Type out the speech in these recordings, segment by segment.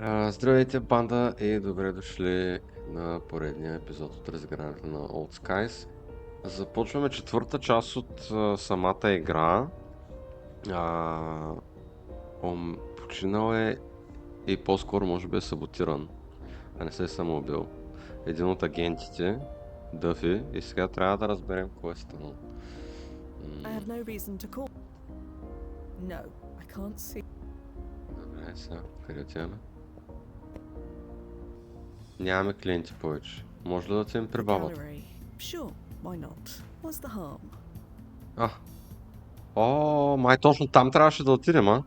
Здравейте, банда, и добре дошли на поредния епизод от разиграването на Old Skies. Започваме четвърта част от самата игра. Починал е и по-скоро може би е саботиран, а не се е самоубил. Един от агентите, Дъфи, и сега трябва да разберем кой е станал. I have no reason to call. No, I can't see. Добре, сега, къде отиваме? Нямаме клиенти повече. Може ли да отидем при бабата? Sure, why not? What's the harm? Май точно там трябваше да отидем, а?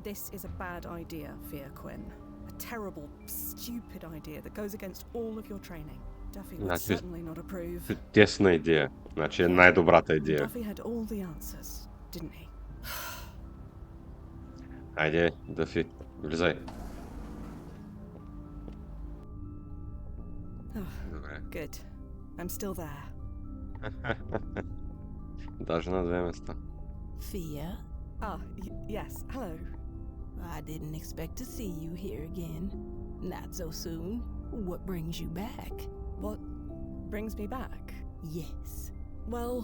This is a bad idea, Fia Quinn. A terrible, stupid idea that goes against all of your training. Duffy would certainly not approve. Чудесна идея. Значи е най-добрата идея. Duffy had all the answers, didn't he? Айде, Дъфи, влизай. Добре. Good. I'm still there. Даже на две места. Fia? Yes, hello. I didn't expect to see you here again. Not so soon. What brings you back? What brings me back? Yes. Well,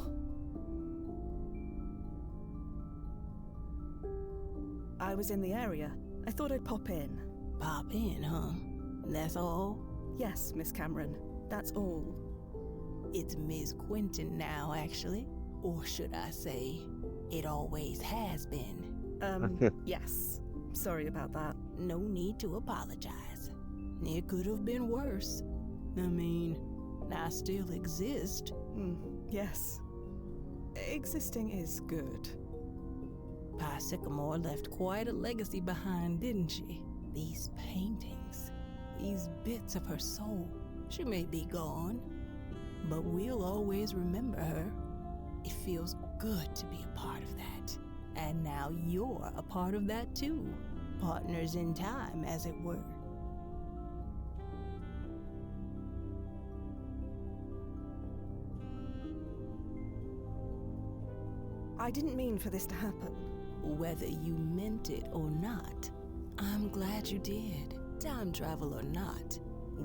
I was in the area. I thought I'd pop in. Pop in, huh? That's all? Yes, Miss Cameron. That's all. It's Ms. Quentin now, actually. Or should I say, it always has been. Yes. Sorry about that. No need to apologize. It could have been worse. I mean, I still exist. Yes. Existing is good. Pa Sycamore left quite a legacy behind, didn't she? These paintings, these bits of her soul. She may be gone, but we'll always remember her. It feels good to be a part of that. And now you're a part of that too. Partners in time, as it were. I didn't mean for this to happen. Whether you meant it or not, I'm glad you did. Time travel or not,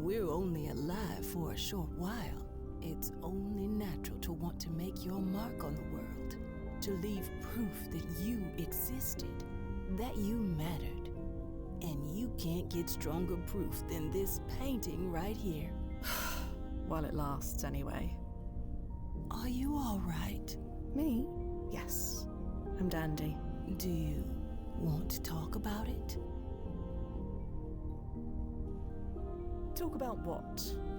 we're only alive for a short while. It's only natural to want to make your mark on the world, to leave proof that you existed, that you mattered. And you can't get stronger proof than this painting right here. While it lasts, anyway. Are you all right? Me? Yes. I'm dandy. Do you want to talk about it? Talk about what?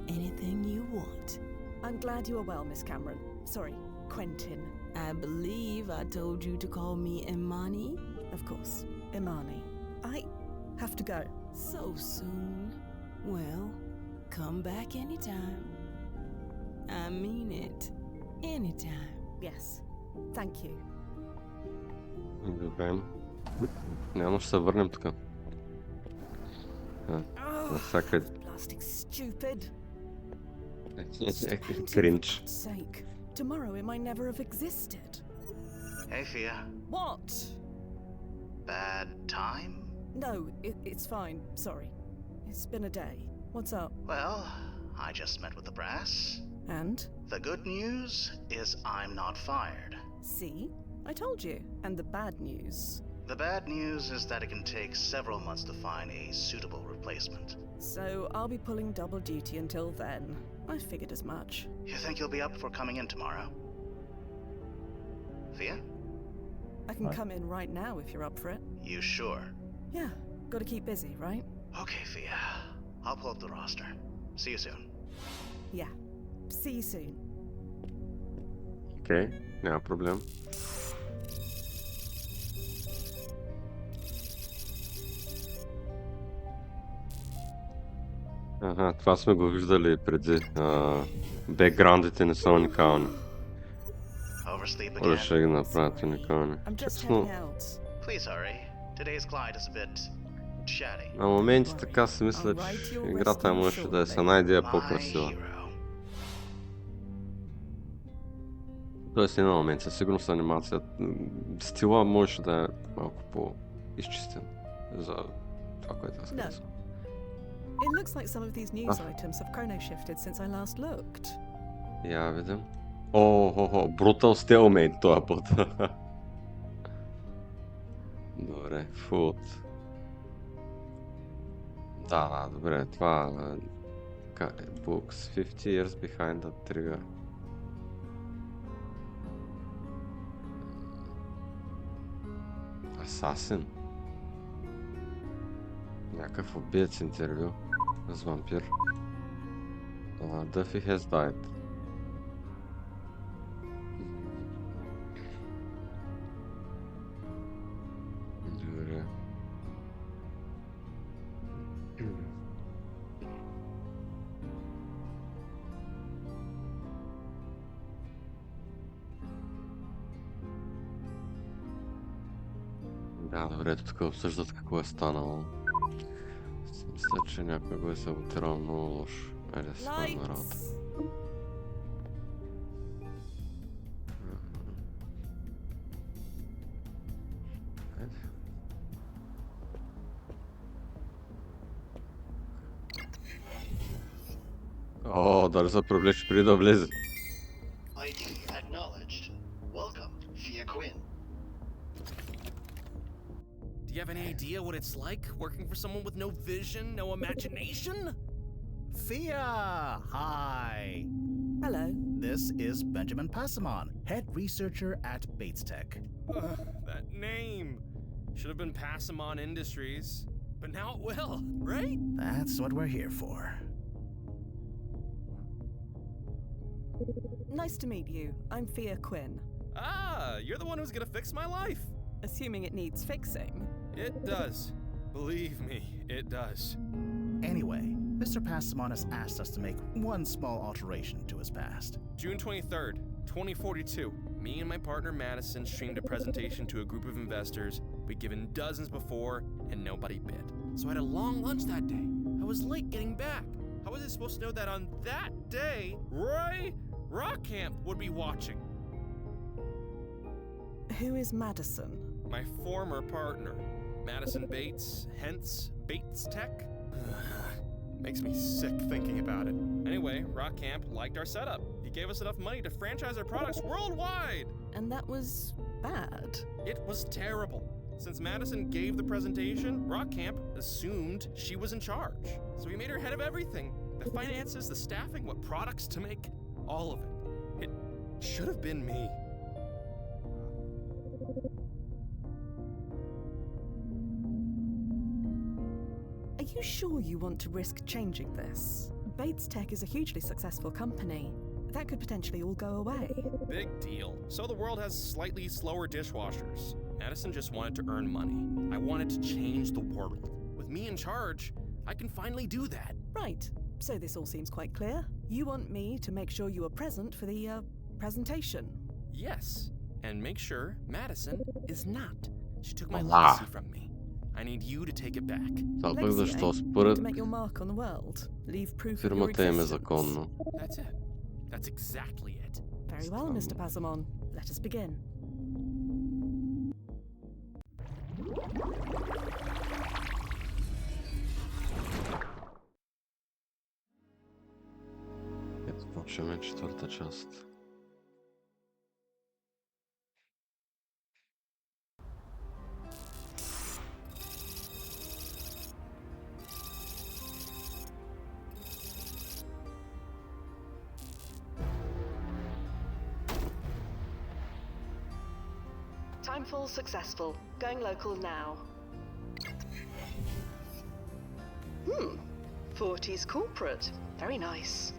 Anything you want. I'm glad you are well, Miss Cameron. Sorry, Quentin. I believe I told you to call me Imani. Of course, Imani. I have to go. So soon? Well, come back anytime. I mean it. Anytime. Yes. Thank you. Добре. Няма ще се върнем тук. Навсякъде. Plastic stupid. Кринч. Sake. Tomorrow it might never have existed. Hey, Fia. What? Bad time? No, it's fine. Sorry. It's been a day. What's up? Well, I just met with the brass. And? The good news is I'm not fired. See? I told you. And the bad news? The bad news is that it can take several months to find a suitable replacement. So I'll be pulling double duty until then. I figured as much. You think you'll be up for coming in tomorrow? Fia? I can come in right now if you're up for it. You sure? Yeah, gotta keep busy, right? Okay, Fia. I'll pull up the roster. See you soon. Yeah. See you soon. Окей, няма проблем. Това сме го виждали преди. Бекграундите не са уникални. Oversleep Може ще ги again? направят уникални. I'm just Честно, heading out. Please hurry. Today's client is a bit chatty. на моменти така си мисля, че играта може да е с една идея My по-красива. hero. Тоест на момент, със сигурност анимацията, стила може да е малко по-изчистен за това, което аз казвам. It looks like some of these news items have chrono-shifted since I last looked. Я видим. О, брутал стелмейт този път. Добре, фуд. Да, добре, това... Books, 50 years behind the trigger. Асасин. Някакъв убиец интервю с вампир. Duffy has died. Добре. Да, добре, тук обсъждат какво е станало. Мисля, че някой го е саботирал много лошо. Айде да се спомня на работа. О, дали се привлече преди да влезе. ID acknowledged. Welcome, Fia Quinn. Do you have any idea what it's like working for someone with no vision, no imagination? Fia! Hi! Hello. This is Benjamin Passamon, head researcher at Bates Tech. That name should have been Passamon Industries, but now it will, right? That's what we're here for. Nice to meet you. I'm Fia Quinn. Ah, you're the one who's gonna fix my life. Assuming it needs fixing. It does. Believe me, it does. Anyway, Mr. Passamon has asked us to make one small alteration to his past. June 23rd, 2042. Me and my partner Madison streamed a presentation to a group of investors we'd given dozens before and nobody bid. So I had a long lunch that day. I was late getting back. How was I supposed to know that on that day, Roy Rockcamp would be watching? Who is Madison? My former partner, Madison Bates, hence Bates Tech. Makes me sick thinking about it. Anyway, Rockcamp liked our setup. He gave us enough money to franchise our products worldwide. And that was bad. It was terrible. Since Madison gave the presentation, Rockcamp assumed she was in charge. So he made her head of everything. The finances, the staffing, what products to make, all of it. It should have been me. Are you sure you want to risk changing this? Bates Tech is a hugely successful company. That could potentially all go away. Big deal. So the world has slightly slower dishwashers. Madison just wanted to earn money. I wanted to change the world. With me in charge, I can finally do that. Right. So this all seems quite clear. You want me to make sure you are present for the, presentation? Yes. And make sure Madison is not. She took my Ага. legacy from me. I need you to take it back. Това пък Legacy, защо eh? според To make your mark on the world. Leave proof of your фирмата им е existence. законно. That's it. That's exactly it. Very well, Mr. Passamon. Let us begin. Ето почваме четвърта част. Timefall successful. Going local now. 40s corporate. Very nice.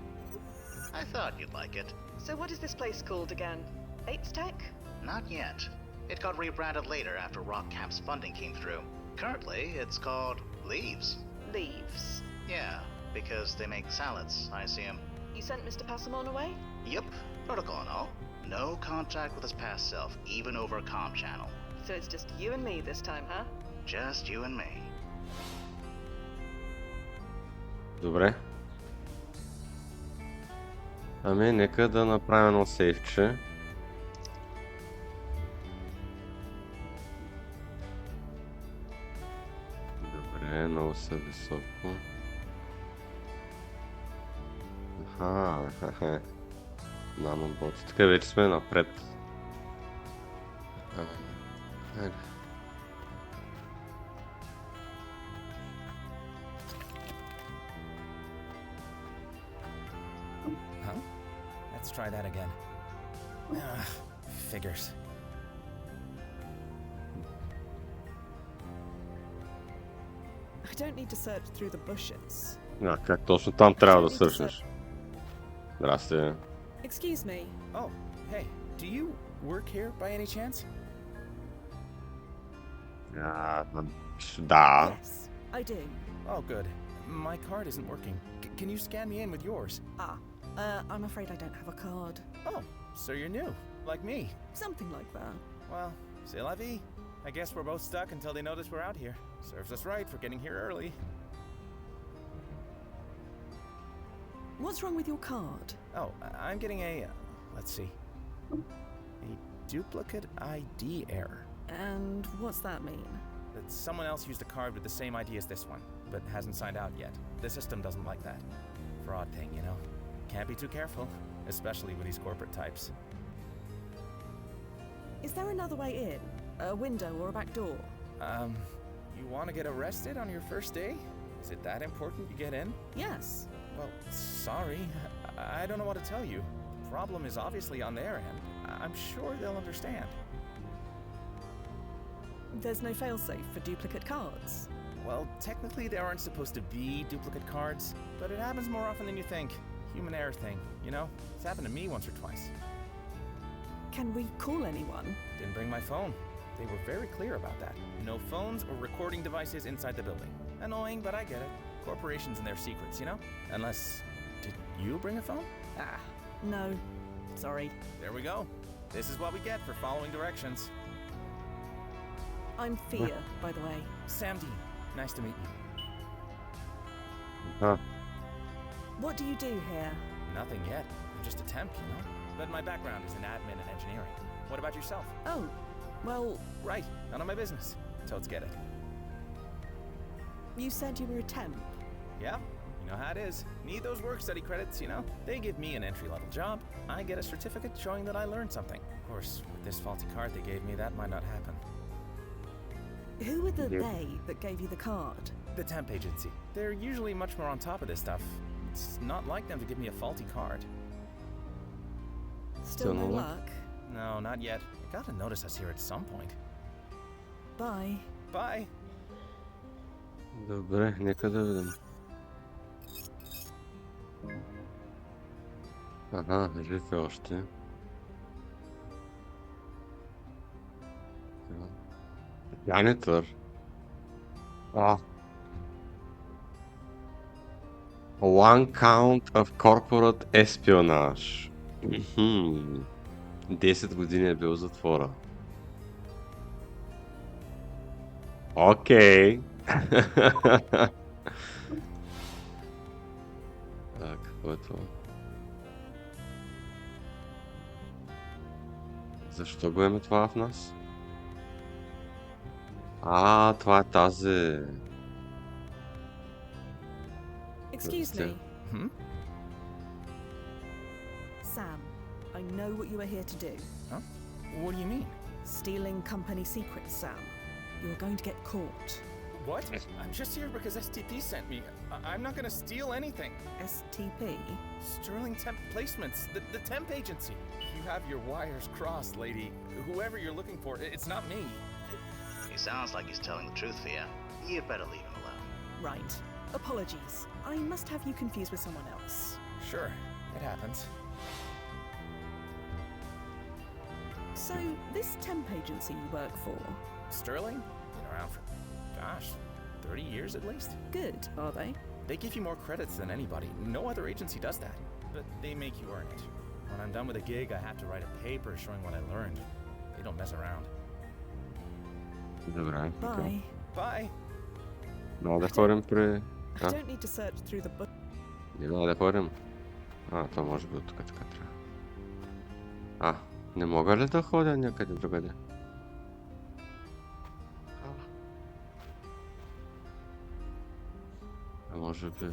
I thought you'd like it. So what is this place called again? Bates Tech? Not yet. It got rebranded later after Rockcamp's funding came through. Currently, it's called Leaves. Leaves. Yeah, because they make salads, I assume. You sent Mr. Passamon away? Yep, protocol and all. No contact with his past self, even over a comm channel. So it's just you and me this time, huh? Just you and me. Добре. Ами, нека да направим едно сейфче. Добре, много са високо. Аха, наноботи. Така вече сме напред. Хайде. Huh? Let's try that again. Figures. I don't need to search through the bushes. Как точно там трябва да сършнеш? Здрасти. Excuse me. Oh, hey, do you work here by any chance? Да. Yes, I do. Oh, good. My card isn't working. Can you scan me in with yours? I'm afraid I don't have a card. Oh, so you're new, like me. Something like that. Well, c'est la vie. I guess we're both stuck until they notice we're out here. Serves us right for getting here early. What's wrong with your card? Oh, I'm getting a, let's see, a duplicate ID error. And what's that mean? That someone else used a card with the same ID as this one, but hasn't signed out yet. The system doesn't like that. Fraud thing, you know. Can't be too careful, especially with these corporate types. Is there another way in? A window or a back door? You want to get arrested on your first day? Is it that important you get in? Yes. Well, sorry. I don't know what to tell you. The problem is obviously on their end. I'm sure they'll understand. There's no failsafe for duplicate cards. Well, technically there aren't supposed to be duplicate cards, but it happens more often than you think. Human error thing, you know? It's happened to me once or twice. Can we call anyone? Didn't bring my phone. They were very clear about that. No phones or recording devices inside the building. Annoying, but I get it. Corporations and their secrets, you know? Unless... Did you bring a phone? No. Sorry. There we go. This is what we get for following directions. I'm Fia, by the way. Sam Dean. Nice to meet you. What do you do here? Nothing yet. I'm just a temp, you know? But my background is in admin and engineering. What about yourself? Oh, well, Right. None of my business. Totes get it. you said you were a temp. Yeah, you know how it is. Need those work study credits, you know? They give me an entry-level job. I get a certificate showing that I learned something. Of course, with this faulty card they gave me, that might not happen. Who were the they that gave you the card? The temp agency. They're usually much more on top of this stuff. It's not like them to give me a faulty card. Still no no luck? luck? No, not yet. You gotta notice us here at some point. Bye. Bye! Добре, нека да видим. Жив е още. Janitor. One count of corporate espionage. 10 години е бил в затвора. Окей. Какво е това? Защо го имаме това в нас? Това е тази. Excuse me. Hmm? Sam, I know what you are here to do. Huh? What do you mean? Stealing company secrets, Sam. You're going to get caught. What? I'm just here because STP sent me. I'm not gonna steal anything. STP? Sterling Temp Placements, the temp agency. You have your wires crossed, lady. Whoever you're looking for, it's not me. He sounds like he's telling the truth, Fia. You'd better leave him alone. Right. Apologies. I must have you confused with someone else. Sure, it happens. So, this temp agency you work for, Sterling? Been around for, gosh, 30 years at least. good, are they? They give you more credits than anybody. No other agency does that. But they make you earn it. When I'm done with a gig, I have to write a paper showing what I learned. They don't mess around. Добре. Bye. Bye! Мога да ходим при... I don't need to search through the book. Няма да ходим. Това може би от тук така трябва. Не мога ли да ходя някъде другаде? Може би...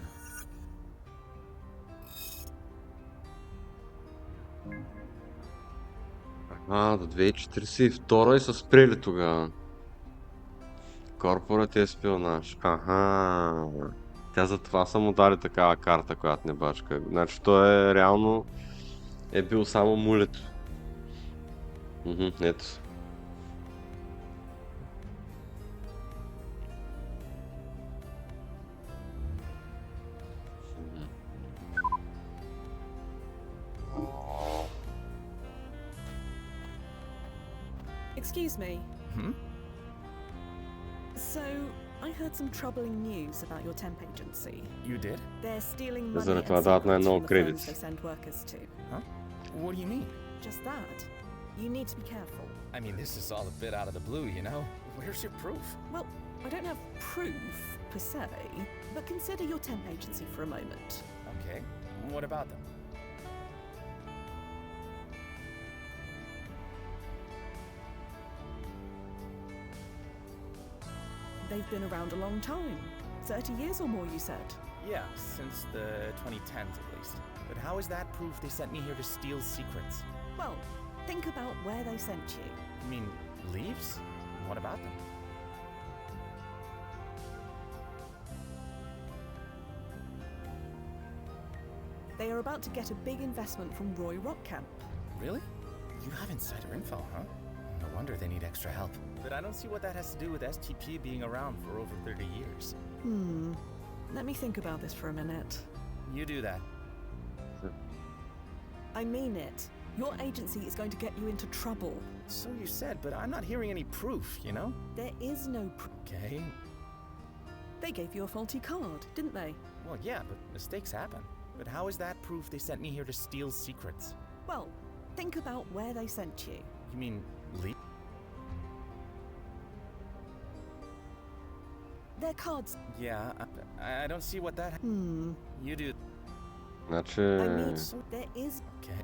До 2042 и са спрели тогава. Корпорация е шпионаж. Тя затова са му дали такава карта, която не бачка. Значи той е реално е бил само мулето. Ето. Excuse me. So, I heard some troubling news about your temp agency. You did? They're stealing money Заради and това дават secrets най-много from the firms кредити. they send workers to. Huh? What do you mean? Just that. You need to be careful. I mean, this is all a bit out of the blue, you know? Where's your proof? Well, I don't have proof, per se, but consider your temp agency for a moment. Okay. What about them? They've been around a long time. 30 years or more, you said. Yeah, since the 2010s at least. But how is that proof they sent me here to steal secrets? Well, think about where they sent you. You mean leaves? What about them? They are about to get a big investment from Roy Rockcamp. Really? You have insider info, huh? No wonder they need extra help. But I don't see what that has to do with STP being around for over 30 years. Let me think about this for a minute. You do that. I mean it. Your agency is going to get you into trouble. So you said, but I'm not hearing any proof, you know? There is no proof. Okay. They gave you a faulty card, didn't they? Well, yeah, but mistakes happen. But how is that proof they sent me here to steal secrets? Well, think about where they sent you. You mean leave? Their cards. Yeah, I don't see what that... You do. Значи... I mean, there is... Okay.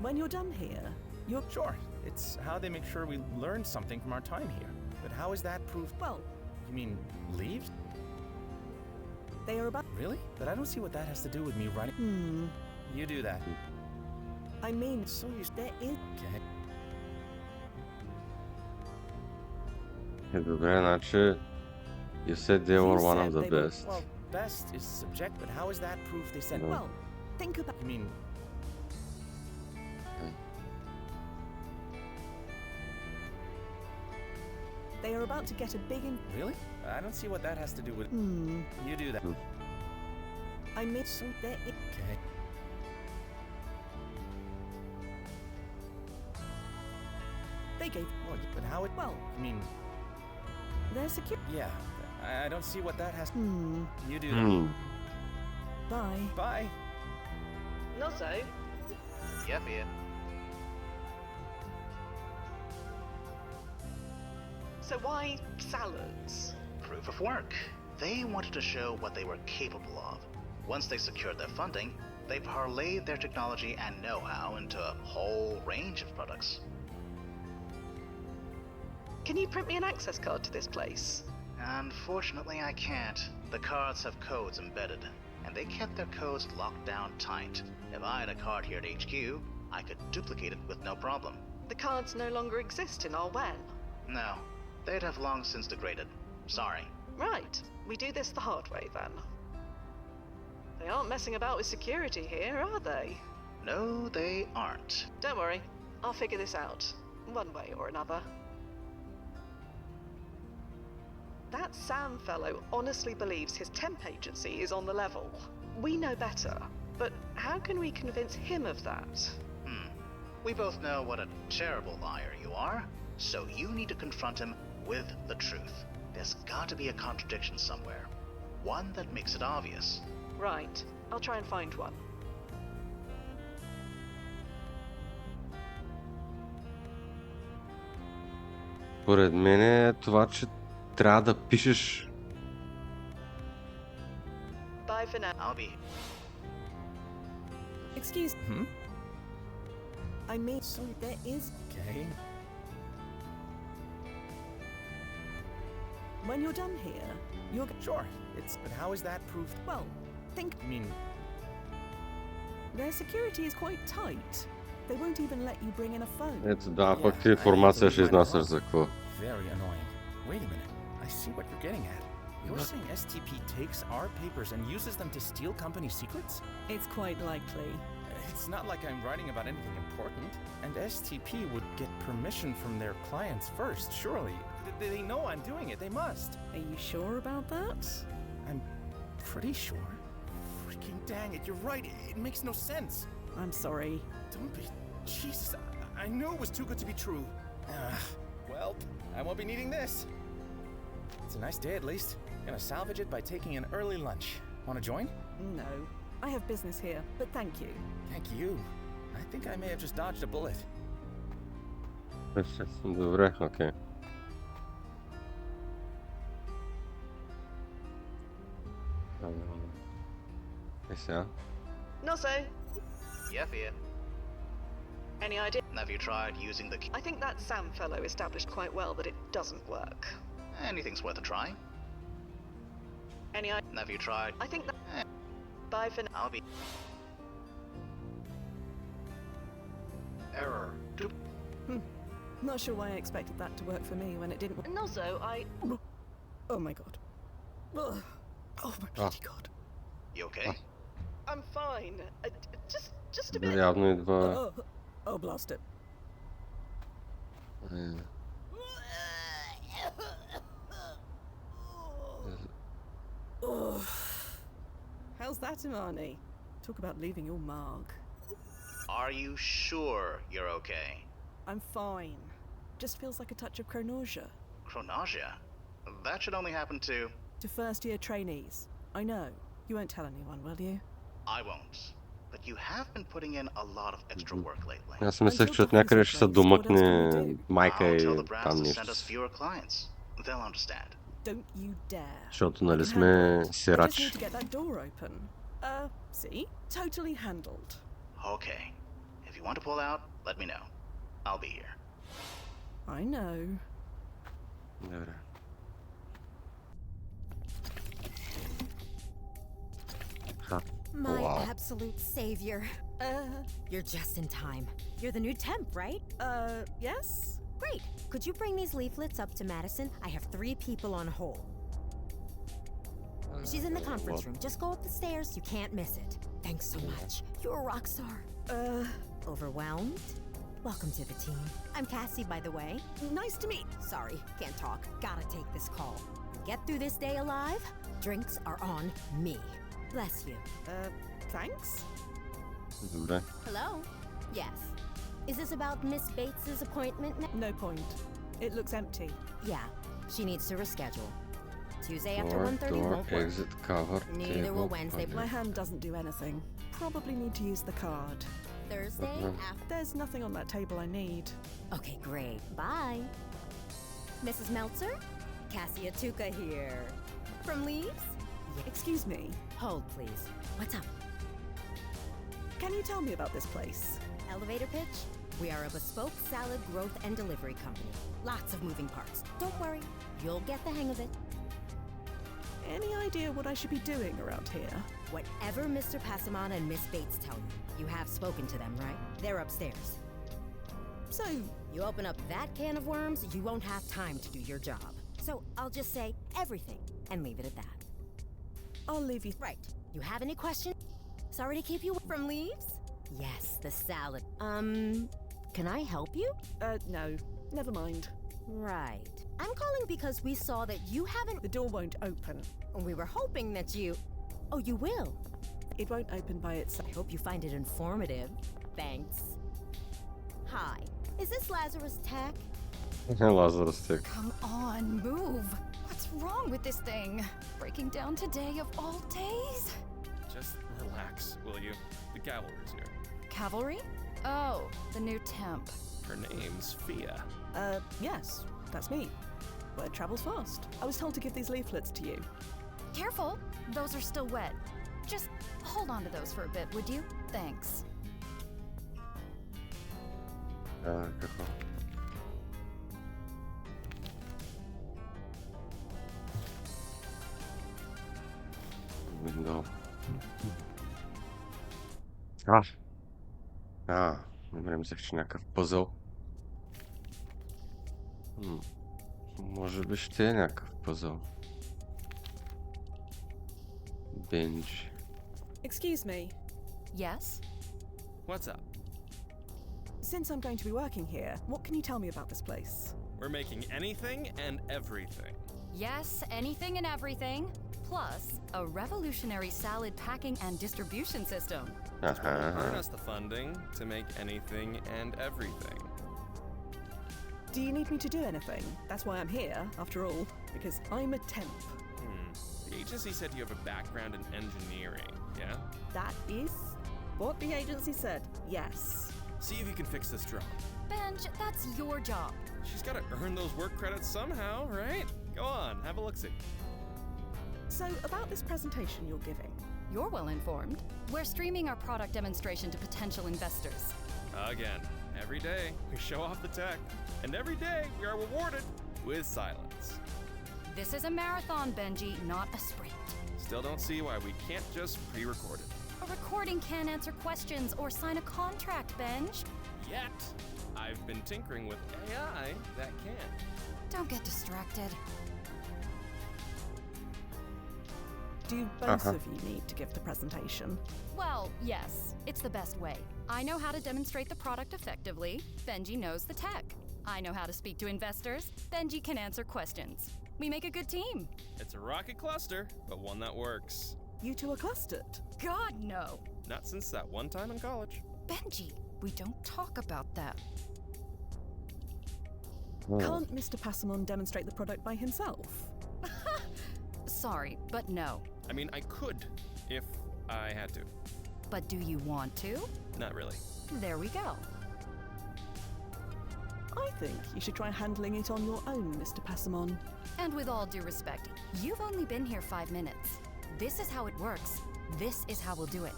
When you're done here, you're... Sure, it's how they make sure we learn something from our time here. But how is that proof? Well, You mean leaves? they are about... Really? But I don't see what that has to do with me running... You do that. I mean, So you... there is... Okay. Добре, значи... You said they were one of the said they were- best. Well, best is subject, but how is that proof they sent... Well, think about... You mean... They are about to get a big... Really? I don't see what that has to do with... You do that. I mean, so there is... Okay. They gave... Well, but how it... Well, I mean... they're secure... Yeah. I don't see what that has... You do that. Bye. Bye. Not so. Yep, yeah. So why salads? Proof of work. They wanted to show what they were capable of. Once they secured their funding, they parlayed their technology and know-how into a whole range of products. Can you print me an access card to this place? Unfortunately, I can't. The cards have codes embedded, and they kept their codes locked down tight. If I had a card here at HQ, I could duplicate it with no problem. The cards no longer exist in our WAN. No, they'd have long since degraded. Sorry. Right, we do this the hard way then. They aren't messing about with security here, are they? No, they aren't. Don't worry, I'll figure this out, one way or another. That Sam fellow honestly believes his temp agency is on the level. We know better, but how can we convince him of that? We both know what a terrible liar you are, so you need to confront him with the truth. There's got to be a contradiction somewhere. One that makes it obvious. Right, I'll try and find one. Поред мен е това, че трябва да пишеш. Bye for now. I'll be... Excuse... I mean, so there is... Okay. When you're done here, you're... Sure. It's... But how is that proof... Well, think I mean, their security is quite tight. They won't even let you bring in a phone. Ето да, пък ти информация ще изнасяш за какво. very annoying. Wait a minute. I see what you're getting at. You're saying STP takes our papers and uses them to steal company secrets? It's quite likely. It's not like I'm writing about anything important. And STP would get permission from their clients first, surely. They know I'm doing it. They must. Are you sure about that? I'm pretty sure. Freaking dang it, you're right. It makes no sense. I'm sorry. Don't be... Jesus, I knew it was too good to be true. Well, I won't be needing this. It's a nice day at least. Gonna salvage it by taking an early lunch. Wanna join? No. I have business here, but thank you. Thank you. I think I may have just dodged a bullet. Добре, окей. И сега? No, so. Yeah, Fia. Any idea? Have you tried using the key? I think that Sam fellow established quite well that it doesn't work. Anything's worth a try. Any idea? Have you tried? I think that. Bye for now. I'll be... Error. Not sure why I expected that to work for me when it didn't. And also, Oh my god. Ugh. Oh my bloody god. You okay? I'm fine. Just a bit. Явно идва... Oh, blast it. How's that, Imani? Talk about leaving your mark. Are you sure you're okay? I'm fine. Just feels like a touch of chronasia. Chronasia? That should only happen to first-year trainees. I know. You won't tell anyone, will you? I won't. But you have been putting in a lot of extra work lately. Аз мислех, че от някъде ще се домъкне майка I'll и tell the brass там to нещо. send us fewer clients. They'll understand. Don't you dare. Защото нали I can сме handle it. I just сирачи. need to get that door open. See? Totally handled. Okay. If you want to pull out, let me know. I'll be here. I know. Добре. My Wow. absolute savior. You're just in time. You're the new temp, right? Yes? Great. Could you bring these leaflets up to Madison? I have 3 people on hold. She's in the conference room. Just go up the stairs. You can't miss it. Thanks so much. You're a rock star. Overwhelmed? Welcome to the team. I'm Cassie, by the way. Nice to meet. Sorry, can't talk. Gotta take this call. Get through this day alive? Drinks are on me. Bless you. Thanks? Добре. Hello? Yes. Is this about Miss Bates's appointment? No point. It looks empty. Yeah, she needs to reschedule. Tuesday after Door, 1:30 door, won't work. exit, cover, Neither table, will Wednesday. My hand doesn't do anything. Probably need to use the card. Thursday after. There's nothing on that table I need. Okay, great. Bye. Mrs. Meltzer? Cassia Tuca here. From Leaves? Excuse me. Hold, please. What's up? Can you tell me about this place? Elevator pitch? We are a bespoke salad growth and delivery company. Lots of moving parts. Don't worry, you'll get the hang of it. Any idea what I should be doing around here? Whatever Mr. Passamana and Miss Bates tell you. You have spoken to them, right? They're upstairs. So, You open up that can of worms, you won't have time to do your job. So I'll just say everything and leave it at that. I'll leave you. Right. You have any questions? Sorry to keep you from Leaves? Yes, the salad. Can I help you? No. Never mind. Right. I'm calling because we saw that you haven't... The door won't open. We were hoping that you... Oh, you will? It won't open by itself. I hope you find it informative. Thanks. Hi. Is this Lazarus Tech? Lazarus Tech. Come on, move. What's wrong with this thing? Breaking down today of all days? Just relax, will you? The cavalry's here. Cavalry? Oh, the new temp. Her name's Fia. Yes. That's me. Word travels fast. I was told to give these leaflets to you. Careful, those are still wet. Just hold on to those for a bit, would you? Thanks. Какво? Window. Добре, мислех, че някакъв пъзъл. Може би ще е някакъв пъзъл. Бенджи. Excuse me. Yes? What's up? Since I'm going to be working here, what can you tell me about this place? We're making anything and everything. Yes, anything and everything. Plus, a revolutionary salad packing and distribution system. Earn us the funding to make anything and everything. Do you need me to do anything? That's why I'm here, after all, because I'm a temp. The agency said you have a background in engineering, yeah? That is what the agency said, yes. See if you can fix this drone. Benj, that's your job. She's gotta earn those work credits somehow, right? Go on, have a look-see. So, about this presentation you're giving. You're well informed. We're streaming our product demonstration to potential investors. Again, every day we show off the tech, and every day we are rewarded with silence. This is a marathon, Benji, not a sprint. Still don't see why we can't just pre-record it. A recording can't answer questions or sign a contract, Benj. Yet, I've been tinkering with AI that can. Don't get distracted. Do both of you need to give the presentation? Well, yes. It's the best way. I know how to demonstrate the product effectively. Benji knows the tech. I know how to speak to investors. Benji can answer questions. We make a good team. It's a rocket cluster, but one that works. You two are clustered? God, no. Not since that one time in college. Benji, we don't talk about that. Can't Mr. Passamon demonstrate the product by himself? Sorry, but no. I mean, I could, if I had to. But do you want to? Not really. There we go. I think you should try handling it on your own, Mr. Passamon. And with all due respect, you've only been here 5 minutes. This is how it works. This is how we'll do it.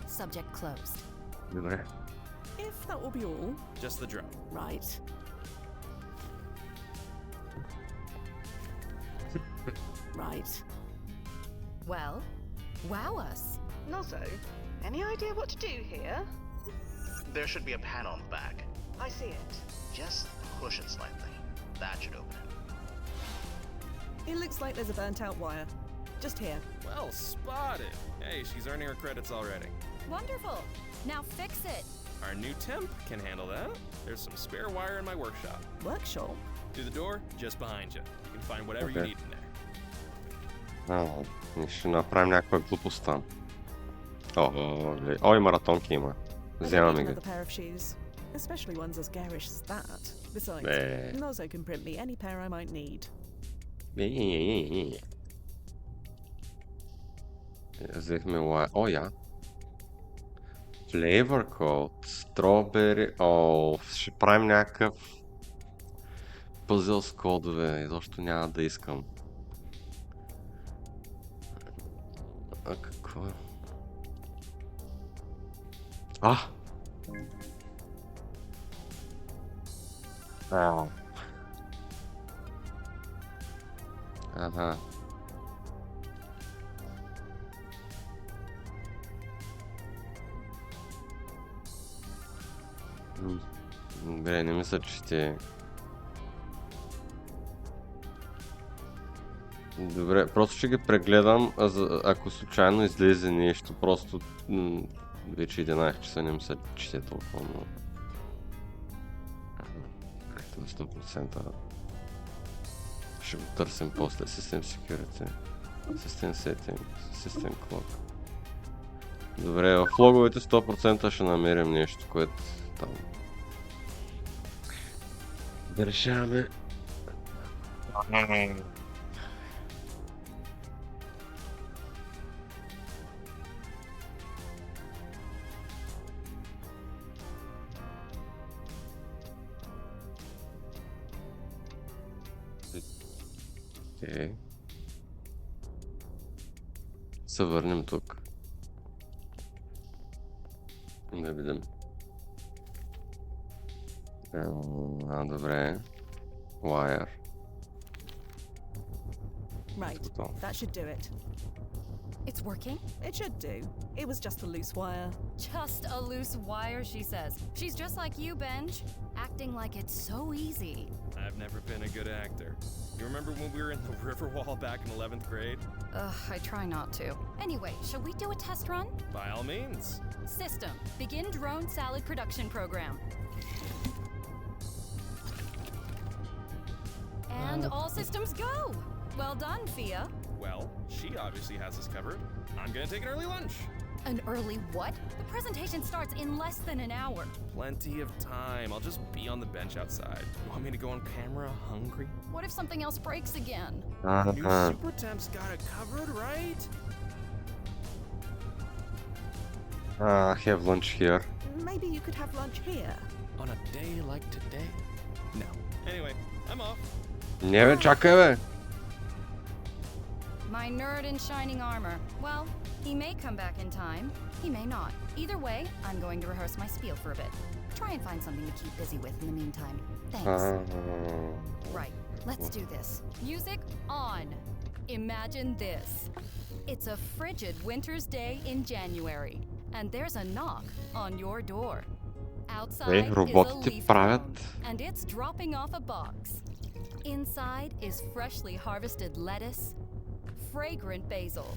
Subject closed. Добре. If that will be all. Just the drone. Right. Right. Well, wow us. Nozzo, any idea what to do here? There should be a panel on the back. I see it. Just push it slightly. That should open it. It looks like there's a burnt out wire. Just here. Well spotted. Hey, she's earning her credits already. Wonderful. Now fix it. Our new temp can handle that. There's some spare wire in my workshop. Workshop? Through the door, just behind you. You can find whatever you need in there. Ще направим някаква глупост там. Ой, маратонки има. Вземаме ги. Another pair of shoes, especially ones as garish as that. Besides, Nozzo can print me any pair I might need. Взехме лая. Flavor code, strawberry. Ще правим някакъв пъзел с кодове. Изобщо няма да искам. Какво е? Ага. Добре, не мисля, че ще... Добре, просто ще ги прегледам, ако случайно излезе нещо, просто вече 11 часа не мисля, че ще е толкова много. Ето на 100%. Ще го търсим после. System Security, System Setting, System Clock. Добре, в логовете 100% ще намерим нещо, което там да решаваме. Окей. Се върнем тук. Да видим. Добре. Wire. Right, that should do it. It's working? It should do. It was just a loose wire. Just a loose wire, she says. She's just like you, Benj. Acting like it's so easy. I've never been a good actor. You remember when we were in the river wall back in 11th grade? I try not to. Anyway, shall we do a test run? By all means. System, begin drone salad production program. And all systems go! Well done, Fia. Well, she obviously has us covered. I'm gonna take an early lunch. An early what? The presentation starts in less than an hour. Plenty of time. I'll just be on the bench outside. You want me to go on camera hungry? What if something else breaks again? New Super Temp's got it covered, right? Have lunch here. Maybe you could have lunch here. On a day like today? No. Anyway, I'm off. Не бе, чакай бе! My nerd in shining armor. Well, he may come back in time. He may not. Either way, I'm going to rehearse my spiel for a bit. Try and find something to keep busy with in the meantime. Thanks. Right, let's do this. Music on. Imagine this. It's a frigid winter's day in January, and there's a knock on your door. Outside is a роботите leaf правят. blown, and it's dropping off a box. Inside is freshly harvested lettuce, fragrant basil,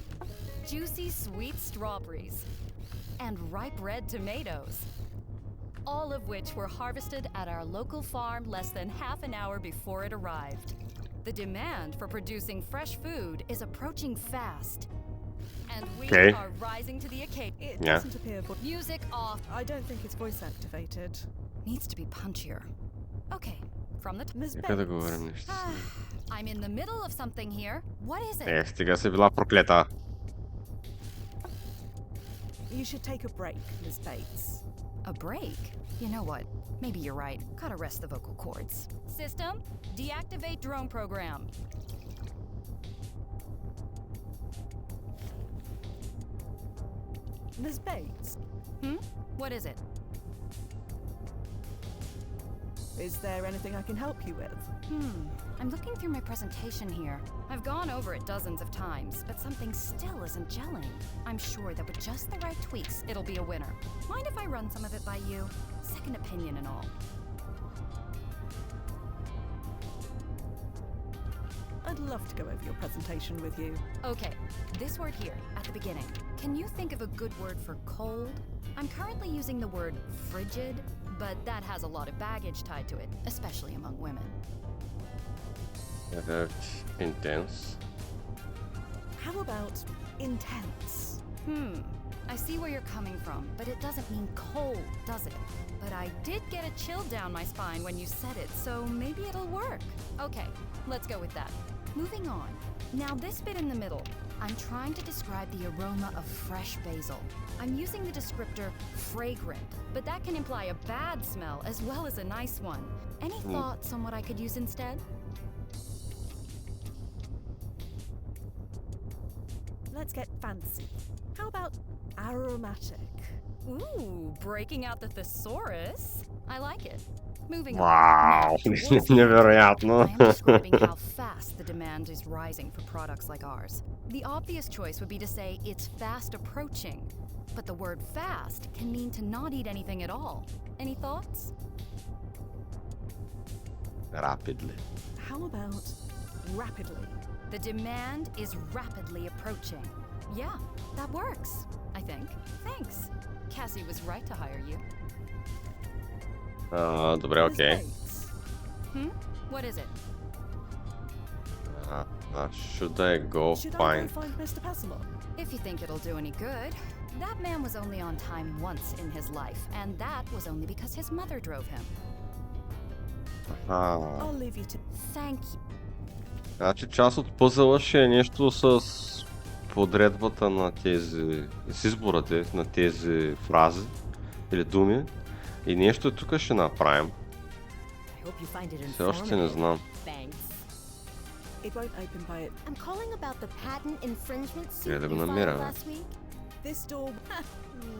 juicy sweet strawberries, and ripe red tomatoes, all of which were harvested at our local farm less than half an hour before it arrived. The demand for producing fresh food is approaching fast, and we are rising to the occasion. It doesn't appear. Music off. I don't think it's voice activated. Needs to be punchier. Okay, from the Ms. Нека да Bates. говорим нещо. I'm in the middle of something here. What is it? Стига си била проклета. You should take a break, Ms. Bates. A break? You know what? Maybe you're right. Gotta rest the vocal cords. System, deactivate drone program. Ms. Bates, What is it? is there anything I can help you with? I'm looking through my presentation here. I've gone over it dozens of times, but something still isn't gelling. I'm sure that with just the right tweaks, it'll be a winner. Mind if I run some of it by you? Second opinion and all. I'd love to go over your presentation with you. Okay, this word here, at the beginning. Can you think of a good word for cold? I'm currently using the word frigid, but that has a lot of baggage tied to it, especially among women. That's intense. How about intense? I see where you're coming from, but it doesn't mean cold, does it? But I did get a chill down my spine when you said it, so maybe it'll work. Okay, let's go with that. Moving on. Now this bit in the middle. I'm trying to describe the aroma of fresh basil. I'm using the descriptor fragrant, but that can imply a bad smell as well as a nice one. Any thoughts on what I could use instead? Let's get fancy. How about aromatic? Ooh, breaking out the thesaurus. I like it. Moving Вау, on. невероятно. I am describing how fast the demand is rising for products like ours. The obvious choice would be to say it's fast approaching, but the word fast can mean to not eat anything at all. Any thoughts? Rapidly. How about rapidly? The demand is rapidly approaching. Yeah, that works, I think. Thanks. Cassie was right to hire you. Добре, Ms. окей. Bates, What is it? Should I go should I find? go find Mr. Passamon? If you think it'll do any good. That man was only on time once in his life, and that was only because his mother drove him. I'll leave you to. Thank you. Значи част от пъзела ще е нещо с подредбата на тези, с изборите на тези фрази или думи. И нещо тук ще направим. Все още не знам. It won't open by it. I'm calling about the patent infringement suit Трябва да го you намеря, filed бе. last week. This door.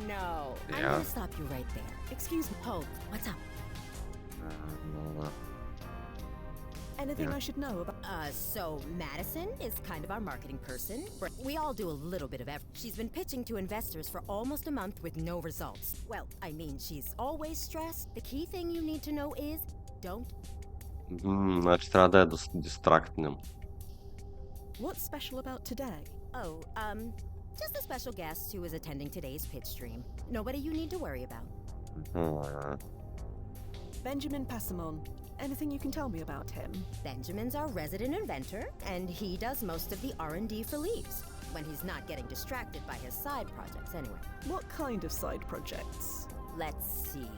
No. I'm Yeah. gonna stop you right there. Excuse me. Hold. What's up? Anything I should know about? So Madison is kind of our marketing person. We all do a little bit of everything. She's been pitching to investors for almost a month with no results. Well, I mean, she's always stressed. The key thing you need to know is don't. Значи трябва да я дистрактнем. What's special about today? Oh, just a special guest who is attending today's pitch stream. Nobody you need to worry about. Benjamin Passamon. Anything you can tell me about him? Benjamin's our resident inventor, and he does most of the R&D for Leaves, when he's not getting distracted by his side projects anyway. What kind of side projects? Let's see.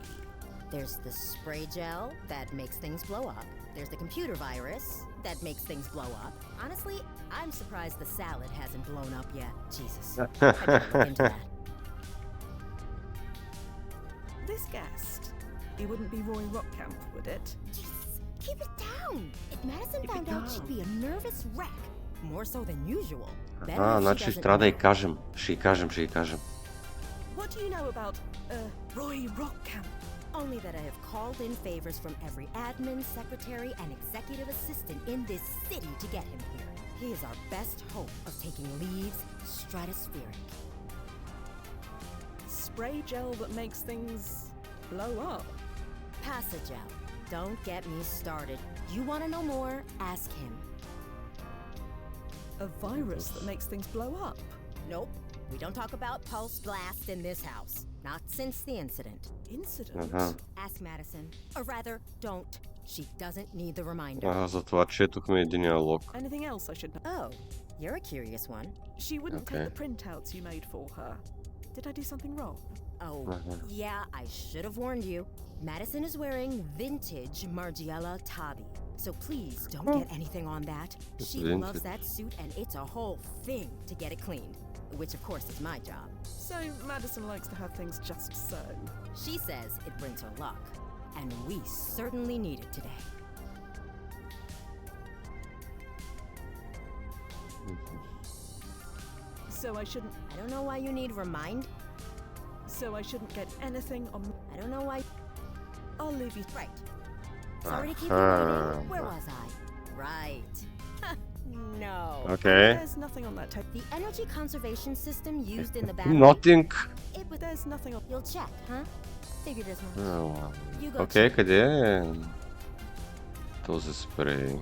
There's the spray gel that makes things blow up. There's the computer virus that makes things blow up. Honestly, I'm surprised the salad hasn't blown up yet. Jesus. I better look into that. This guest. It wouldn't be Roy Rockcamp, would it? Jesus, keep it down! If Madison found out, she'd be a nervous wreck. More so than usual. Значи трябва да й кажем. Ще й кажем. What do you know about, Roy Rockcamp? Only that I have called in favors from every admin, secretary, and executive assistant in this city to get him here. He is our best hope of taking Leaves stratospheric. Spray gel that makes things blow up? Pass a gel. Don't get me started. You want to know more? Ask him. A virus that makes things blow up? Nope. We don't talk about pulse blast in this house. Not since the incident. Incident? Ask Madison. Or rather, don't. She doesn't need the reminder. Затова четохме единия лог. Anything else I should know? Oh, you're a curious one. She wouldn't take the printouts you made for her. Did I do something wrong? Oh, yeah, I should have warned you. Madison is wearing vintage Margiela Tabi. So please don't get anything on that. She loves that suit and it's a whole thing to get it cleaned. Which of course is my job. So Madison likes to have things just so. She says it brings her luck. And we certainly need it today. So I shouldn't... I don't know why you need remind. So I shouldn't get anything on... I don't know why... I'll leave you... Right. Sorry to keep you waiting. Where was I? Right. No. Okay. There's nothing on that tape. The energy conservation system used in the battery... Nothing. But there's nothing on... You'll check, huh? Figured as much. You go Окей, къде е този спрей?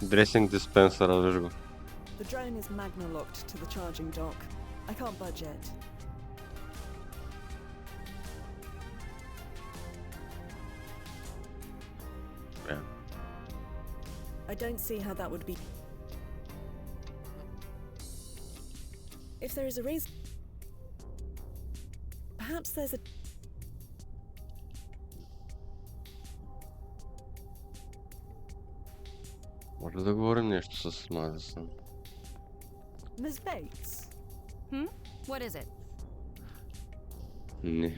Дресинг диспенсъра, виж го. The drone is magna-locked to the charging dock. I can't budge it. Yeah. I don't see how that would be... If there is a reason... Perhaps there's a... Може да говорим нещо с Мадисън? Ms. Bates? What is it? Не.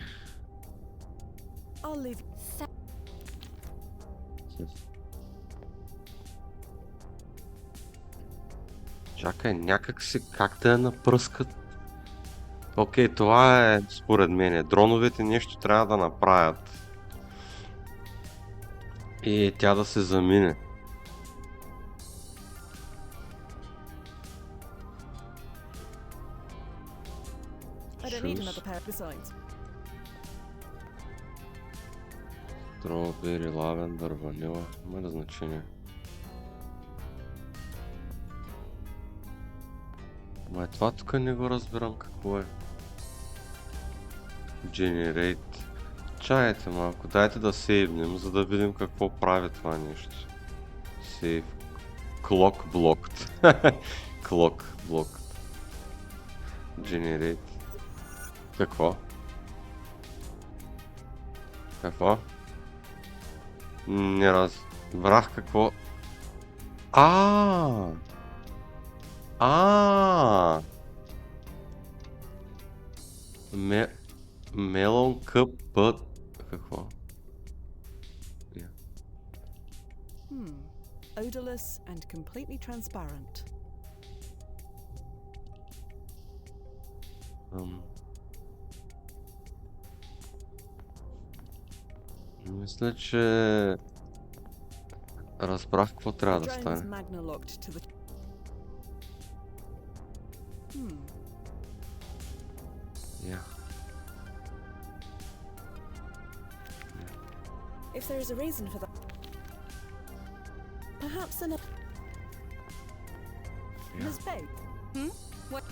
I'll leave... Чакай, някак си как да я напръскат? Окей, това е според мен. Дроновете нещо трябва да направят. И тя да се замине. I don't need another pair besides. Стробери, лавендър, ванила. Има ли значение? Май това тук не го разбирам какво е. Generate. Чайте малко, дайте да сейвнем, за да видим какво прави това нещо. Save. Clock blocked. Clock blocked. Generate. Какво? Какво? Не разбрах какво... Melon cup but... Какво? Odorless and completely transparent. Мисля, че разбрах какво трябва да стане. Yeah. If there is a reason for that, perhaps another. Ms. Bay. What?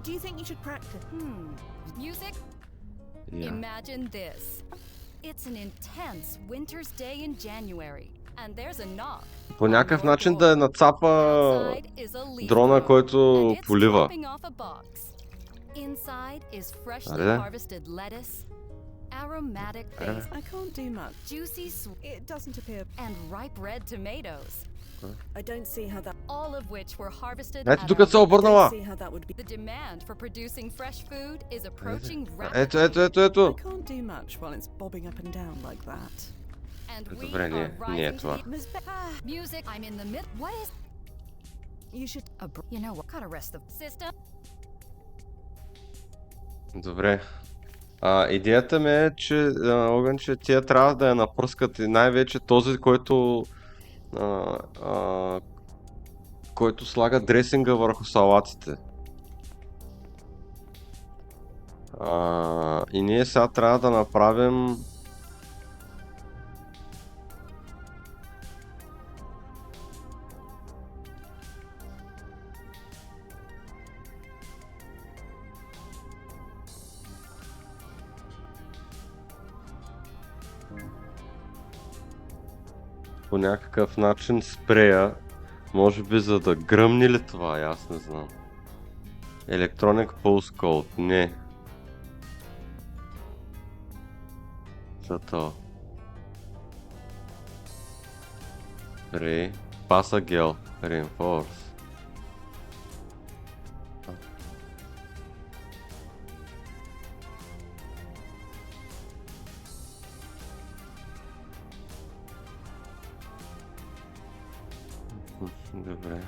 Do you think you should practice? Music? Yeah. Imagine this. It's an intense winter's day in January, and there's a knock. По някакъв начин да нацапа Outside is a leaf дрона, blower, който and it's полива. dropping off a box. Inside is freshly Аре. harvested lettuce, aromatic basil, I can't do much. juicy It doesn't appear. and ripe red tomatoes, I don't see how that. all of which were harvested Ето at тук our се обърнала. See how that would be. The demand for producing fresh food is approaching Ето, rapidly, ето, ето, ето. I can't do much while it's bobbing up and down like that. and we Добре, are не е rising to това. the Ms. Bay. music. I'm in the mid. What is? You should. You know what? Gotta rest the system. Добре. Идеята ми е, че Огън, че тия трябва да я напръскат и най-вече този, който слага дресинга върху салатите. И ние сега трябва да направим по някакъв начин спрея, може би за да гръмни ли това, аз не знам. Electronic Pulse Code, не. Зато. Паса гел, Reinforce. Добре.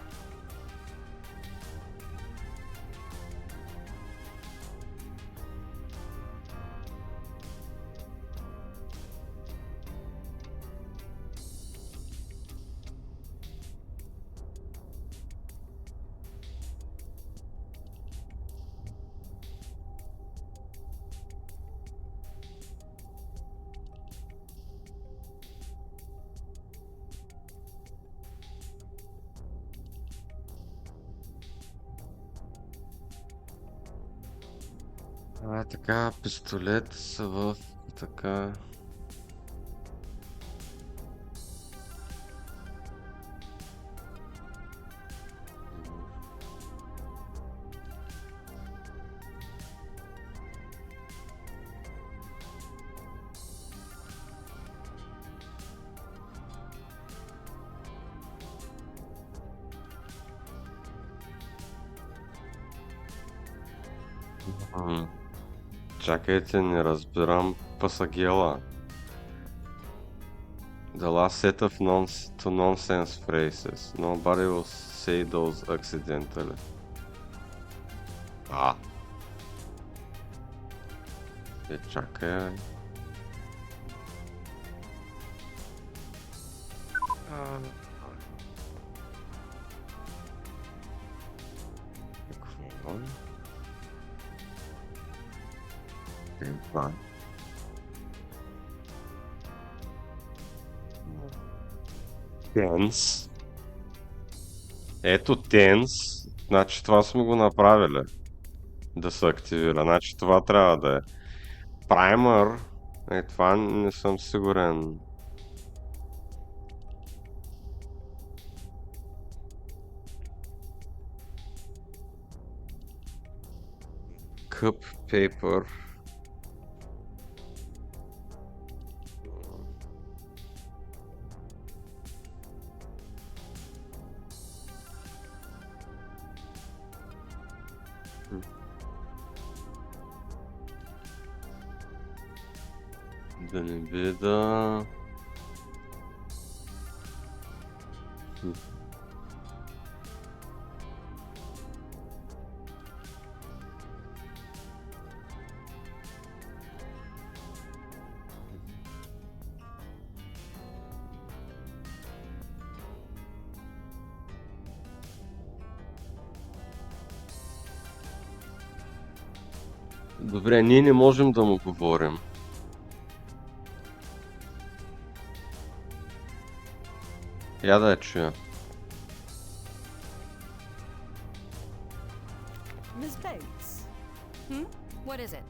Така, пистолет в така... Чакайте, не разбирам пасагела. The last set of nonsense phrases. Nobody will say those accidentally. Чакай. Какво? Това. Tense. Ето tense. Значи това сме го направили. Да се активира. Значи това трябва да е. Primer. Това не съм сигурен. Cup paper. Да не би да... Добре, ние не можем да му говорим. Я да я чуя. Miss Bates, What is it?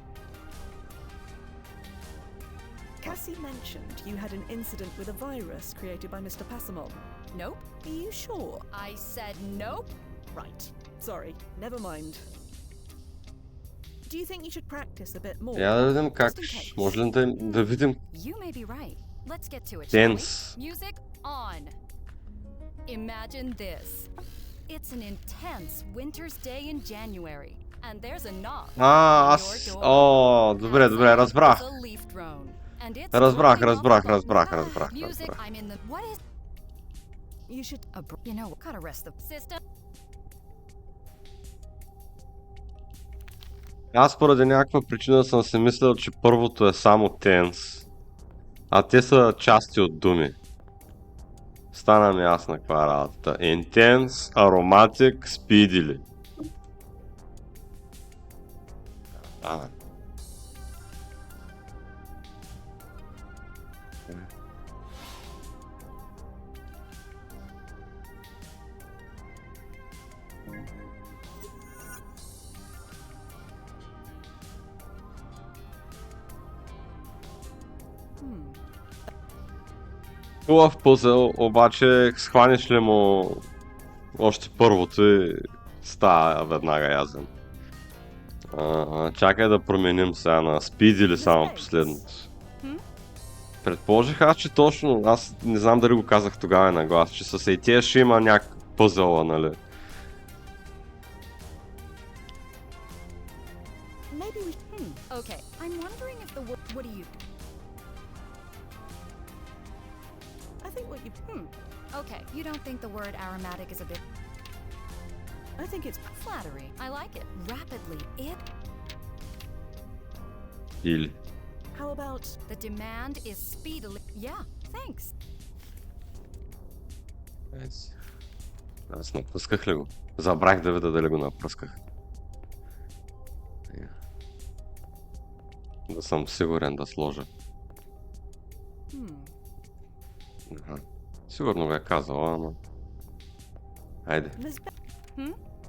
Cassie mentioned you had an incident with a virus created by Mr. Passamon. Nope. Are you sure? I said nope. Right. Sorry. Never mind. Do you think you should practice a bit more? Я да видим как. Just in case. Може ли да видим You may be right. Let's get to it, shall Tense. we? Music on. Imagine this. It's an intense winter's day in January, and there's a knock on your аз... door. О, добре, разбрах. It's a leaf drone, and it's Разбрах. Music, I'm in the... What is... You should. You know, gotta rest the system. Аз поради някаква причина съм си мислил, че първото е само tense, а те са части от думи. Стана ми ясна каква е работата. Intense, aromatic, speedily. Хубав пъзел, обаче схванеш ли му още първото и става веднага язен. Чакай да променим сега на спид или само последното. Предположих аз, че точно, аз не знам дали го казах тогава на глас, че с ATS ще има някакъв пъзела, нали? Maybe we. Okay, I'm wondering if the word... What do you... I think what you. Okay, you don't think the word aromatic is a bit... I think it's. Flattery. I like it. Rapidly, it... Или. How about? The demand is speedily... Yeah, thanks. Аз напръсках ли го? Забрах да видя дали го напръсках. Да съм сигурен да сложа. Сигурно бе казала, ама... Айде.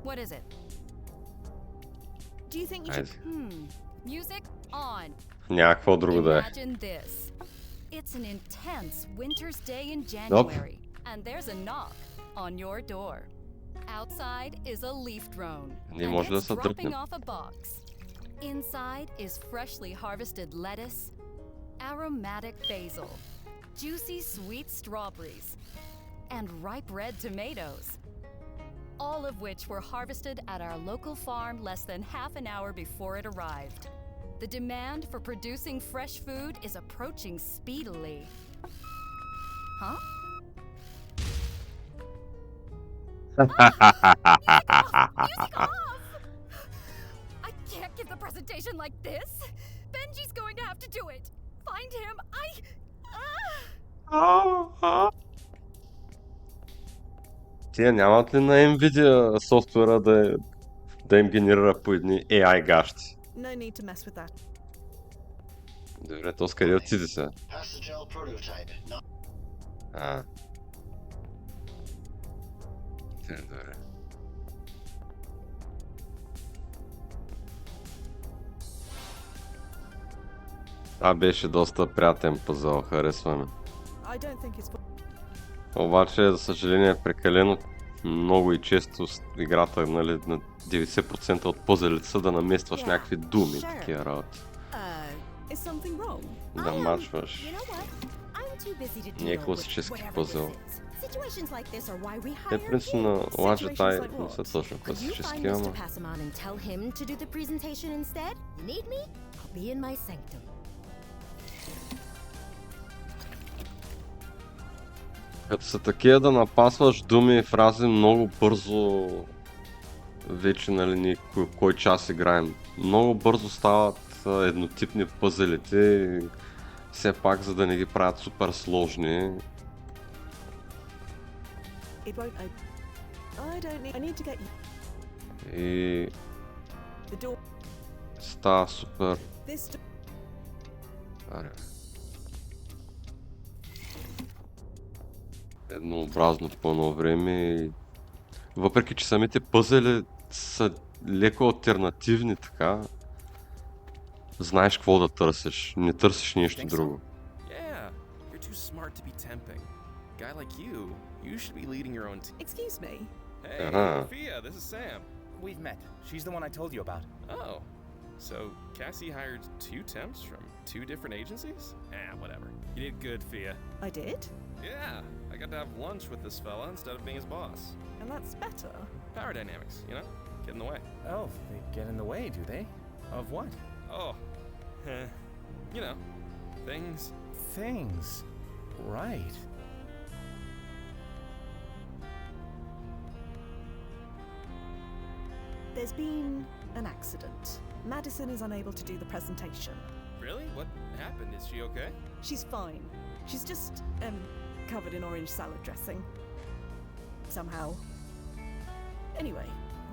What is it? Do you think you Айде. should? Music on. Някакво друго да е. Imagine this. It's an intense winter's day in January, and there's a knock on your door. Outside is a leaf drone, Не and може да it's се dropping дръпнем. off a box. Inside is freshly harvested lettuce, aromatic basil, juicy sweet strawberries, and ripe red tomatoes, all of which were harvested at our local farm less than half an hour before it arrived. The demand for producing fresh food is approaching speedily. Huh? Music off! I can't give the presentation like this. Benji's going to have to do it. Find him. Тия нямат ли на Nvidia софтуера да им генерира по едни AI гащи? No need to mess with that. Добре, то с къде отиде сега? Pastel prototype. Добре. Това беше доста приятен пъзъл, харесва ми. I don't think it's. Обаче, за съжаление, прекалено много и често играта, нали, на 90% от пъзелите са да наместваш някакви думи, такива работи. Is something wrong? Да мачваш You know what? I'm too busy to не е deal with класически whatever пъзел. this is. Situations like this are why we Те, hire принципно, на you. Wadjeteye не са точно Could you find класически, Mr. ама... Passamon and tell him to do the presentation instead? You need me? I'll be in my sanctum. Като са такива да напасваш думи и фрази много бързо, вече, нали, ние кой час играем, много бързо стават еднотипни пъзелите и все пак, за да не ги правят супер сложни. It won't open. I don't need. I need to get you И the door. Става супер. Аре. Еднообразно по едно време и въпреки че самите пъзели са леко алтернативни така, знаеш какво да търсиш, не търсиш нещо друго. Yeah, you're too smart to be tempting. A guy like you should be leading your own team. Excuse me. Hey, Fia, this is Sam. We've met. She's the one I told you about. Oh, so Cassie hired 2 temps from 2 different agencies? Whatever. You did good, Fia. I did? Yeah, I got to have lunch with this fella instead of being his boss. And that's better. Power dynamics, you know? Get in the way. Oh, they get in the way, do they? Of what? Oh, you know, things. Things. Right. There's been an accident. Madison is unable to do the presentation. Really? What happened? Is she okay? She's fine. She's just, covered in orange salad dressing. Somehow. Anyway,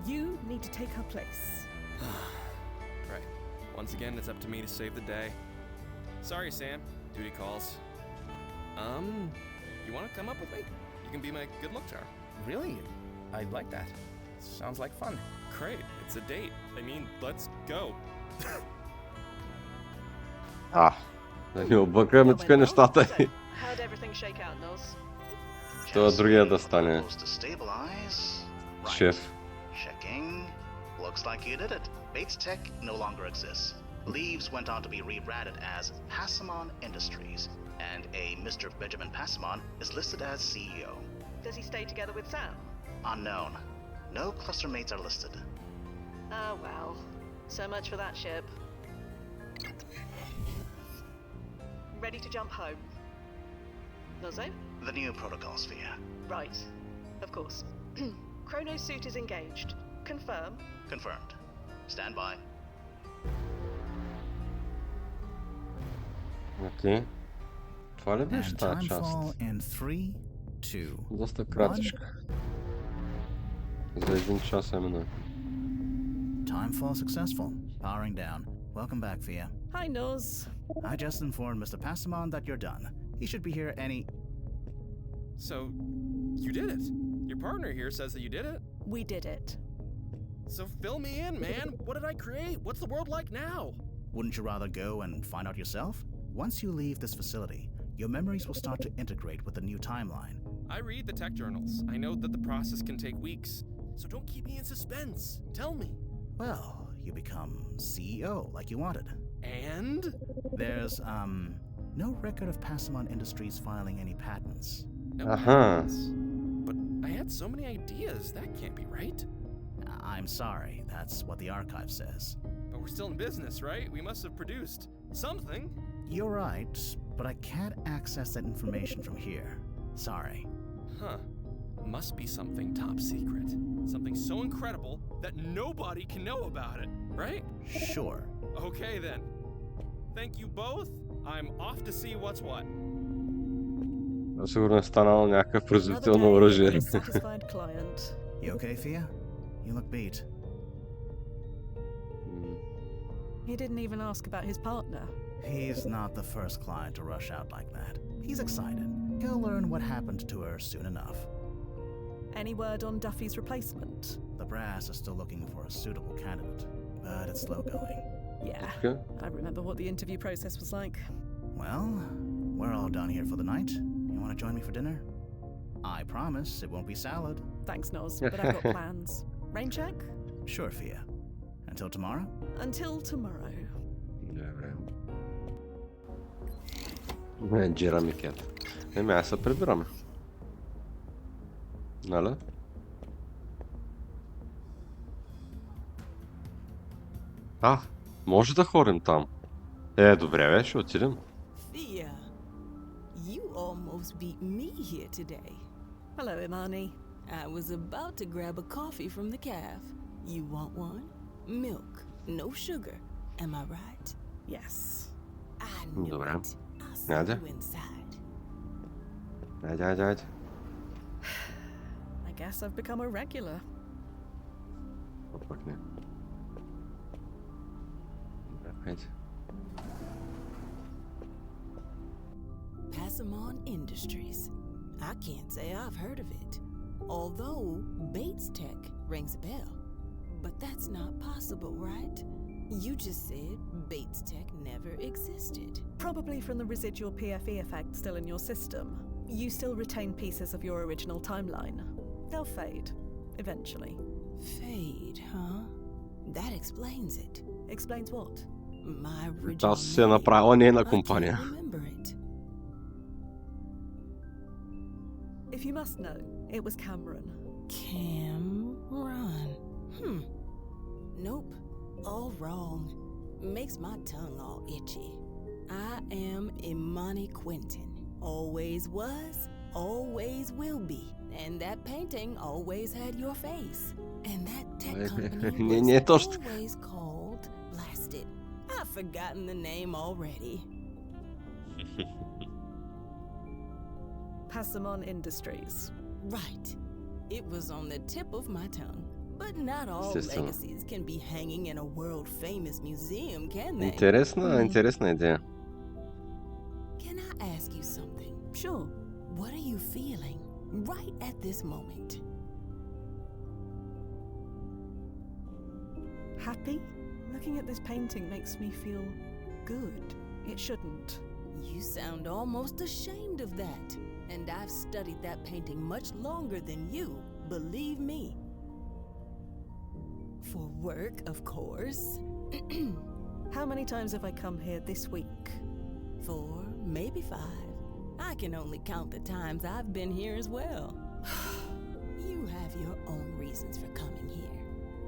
you need to take her place. Right. Once again, it's up to me to save the day. Sorry, Sam. Duty calls. You want to come up with me? You can be my good luck charm. Really? I'd like that. Sounds like fun. Great. It's a date. I mean, let's go. Да ни объркаме тук нещата. How'd everything shake out, Nos? Това другия да стане шеф. Checking. Looks like you did it. Bates Tech no longer exists. Leaves went on to be rebranded as Passamon Industries, and a Mr. Benjamin Passamon is listed as CEO. Does he stay together with Sam? Unknown. No cluster mates are listed. Oh well. So much for that ship. Ready to jump home? Nozo? The new protocol sphere. Right. Of course. Chrono's suit is engaged. Confirm. Confirmed. Stand by. Окей. Това ли беше And тази time част? fall in 3, 2, Доста кратичка. За 1 час именно. Time fall successful. Powering down. Welcome back, Fia. Hi, Nos. I just informed Mr. Passamon that you're done. He should be here any... So, you did it. Your partner here says that you did it. We did it. So fill me in, man. What did I create? What's the world like now? Wouldn't you rather go and find out yourself? Once you leave this facility, your memories will start to integrate with the new timeline. I read the tech journals. I know that the process can take weeks. So don't keep me in suspense. Tell me. Well, you become CEO like you wanted. And? There's, no record of Passamon Industries filing any patents. No patents. But I had so many ideas. That can't be right. I'm sorry. That's what the archive says. But we're still in business, right? We must have produced something. You're right, but I can't access that information from here. Sorry. Huh. Must be something top secret. Something so incredible that nobody can know about it, right? Sure. Okay then. Thank you both. I'm off to see what's what. Сигурно е станал някакъв производител на Another day оръжие. with a satisfied client. You okay, Fia? You look beat. He didn't even ask about his partner. He's not the first client to rush out like that. He's excited. He'll learn what happened to her soon enough. Any word on Duffy's replacement? The brass is still looking for a suitable candidate, but it's slow going. Yeah, Okay. I remember what the interview process was like. Well, we're all done here for the night. You want to join me for dinner? I promise it won't be salad. Thanks, Nos, but I've got plans. Rain check? Sure, Fia. Until tomorrow? Until tomorrow. Добре. Джерами кет. Аз се прибираме. Нали? Може да ходим там. Добре, бе, ще отидем. Fia, you almost beat me here today. Hello, Imani. I was about to grab a coffee from the calf. You want one? Milk, no sugar. Am I right? Yes. I knew Добре. it. I'll see Айде. you inside. Айде. I guess I've become a regular. Пък не. Хайде. Passamon Industries. I can't say I've heard of it. Although Bates Tech rings a bell. But that's not possible, right? You just said Bates Tech never existed. Probably from the residual PFE effect still in your system. You still retain pieces of your original timeline. They'll fade, eventually. Fade, huh? That explains it. Explains what? My original Тя се е направила нейна I can't компания. remember it. If you must know, it was Cameron. Cameron. Nope. All wrong. Makes my tongue all itchy. I am Imani Quentin. Always was, always will be. And that painting always had your face. And that tech company Не was точно. always called Blasted. I've forgotten the name already. Passamon Industries. Right. It was on the tip of my tongue. But not all Естествено. legacies can be hanging in a world-famous museum, can they? Интересна идея. Can I ask you something? Sure. What are you feeling right at this moment? Happy? Looking at this painting makes me feel good. It shouldn't. You sound almost ashamed of that. And I've studied that painting much longer than you, believe me. For work, of course. How many times have I come here this week? 4, maybe 5. I can only count the times I've been here as well. You have your own reasons for coming here.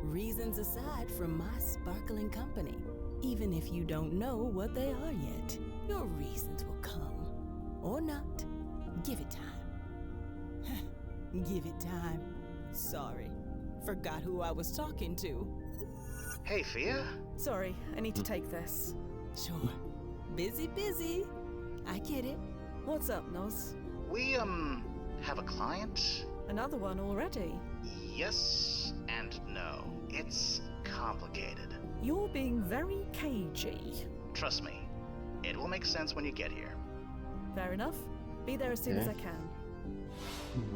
Reasons aside from my sparkling company. Even if you don't know what they are yet, your reasons will come. Or not. Give it time. Give it time. Sorry. Forgot who I was talking to. Hey, Fia? Sorry, I need to take this. Sure. Busy. I get it. What's up, Noz? We, have a client? Another one already? Yes and no. It's complicated. You're being very cagey. Trust me, it will make sense when you get here. Fair enough. Be there as soon as I can.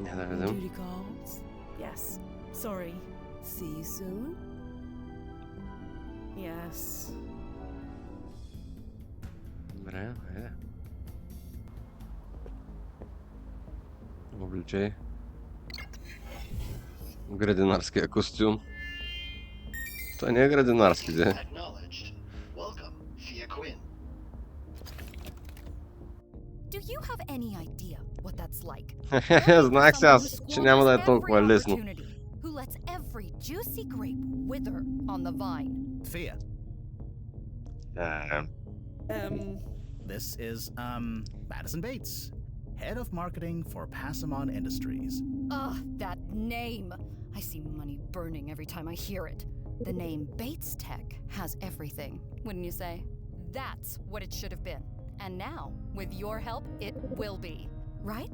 Не да видим. Duty calls. Yes. Sorry. See you soon. Yes. Добре, хайде. Обличай. Градинарския костюм. Той не е градинарски, де. Acknowledged. Welcome, Fia Quinn. Do you have any idea what that's like? Знаех се аз, че няма да е толкова лесно. Who lets every juicy grape wither on the vine? Fia, this is, Madison Bates, head of marketing for Passamon Industries. Ugh, that name. I see money burning every time I hear it. The name Bates Tech has everything, wouldn't you say? That's what it should have been. And now, with your help, it will be. Right?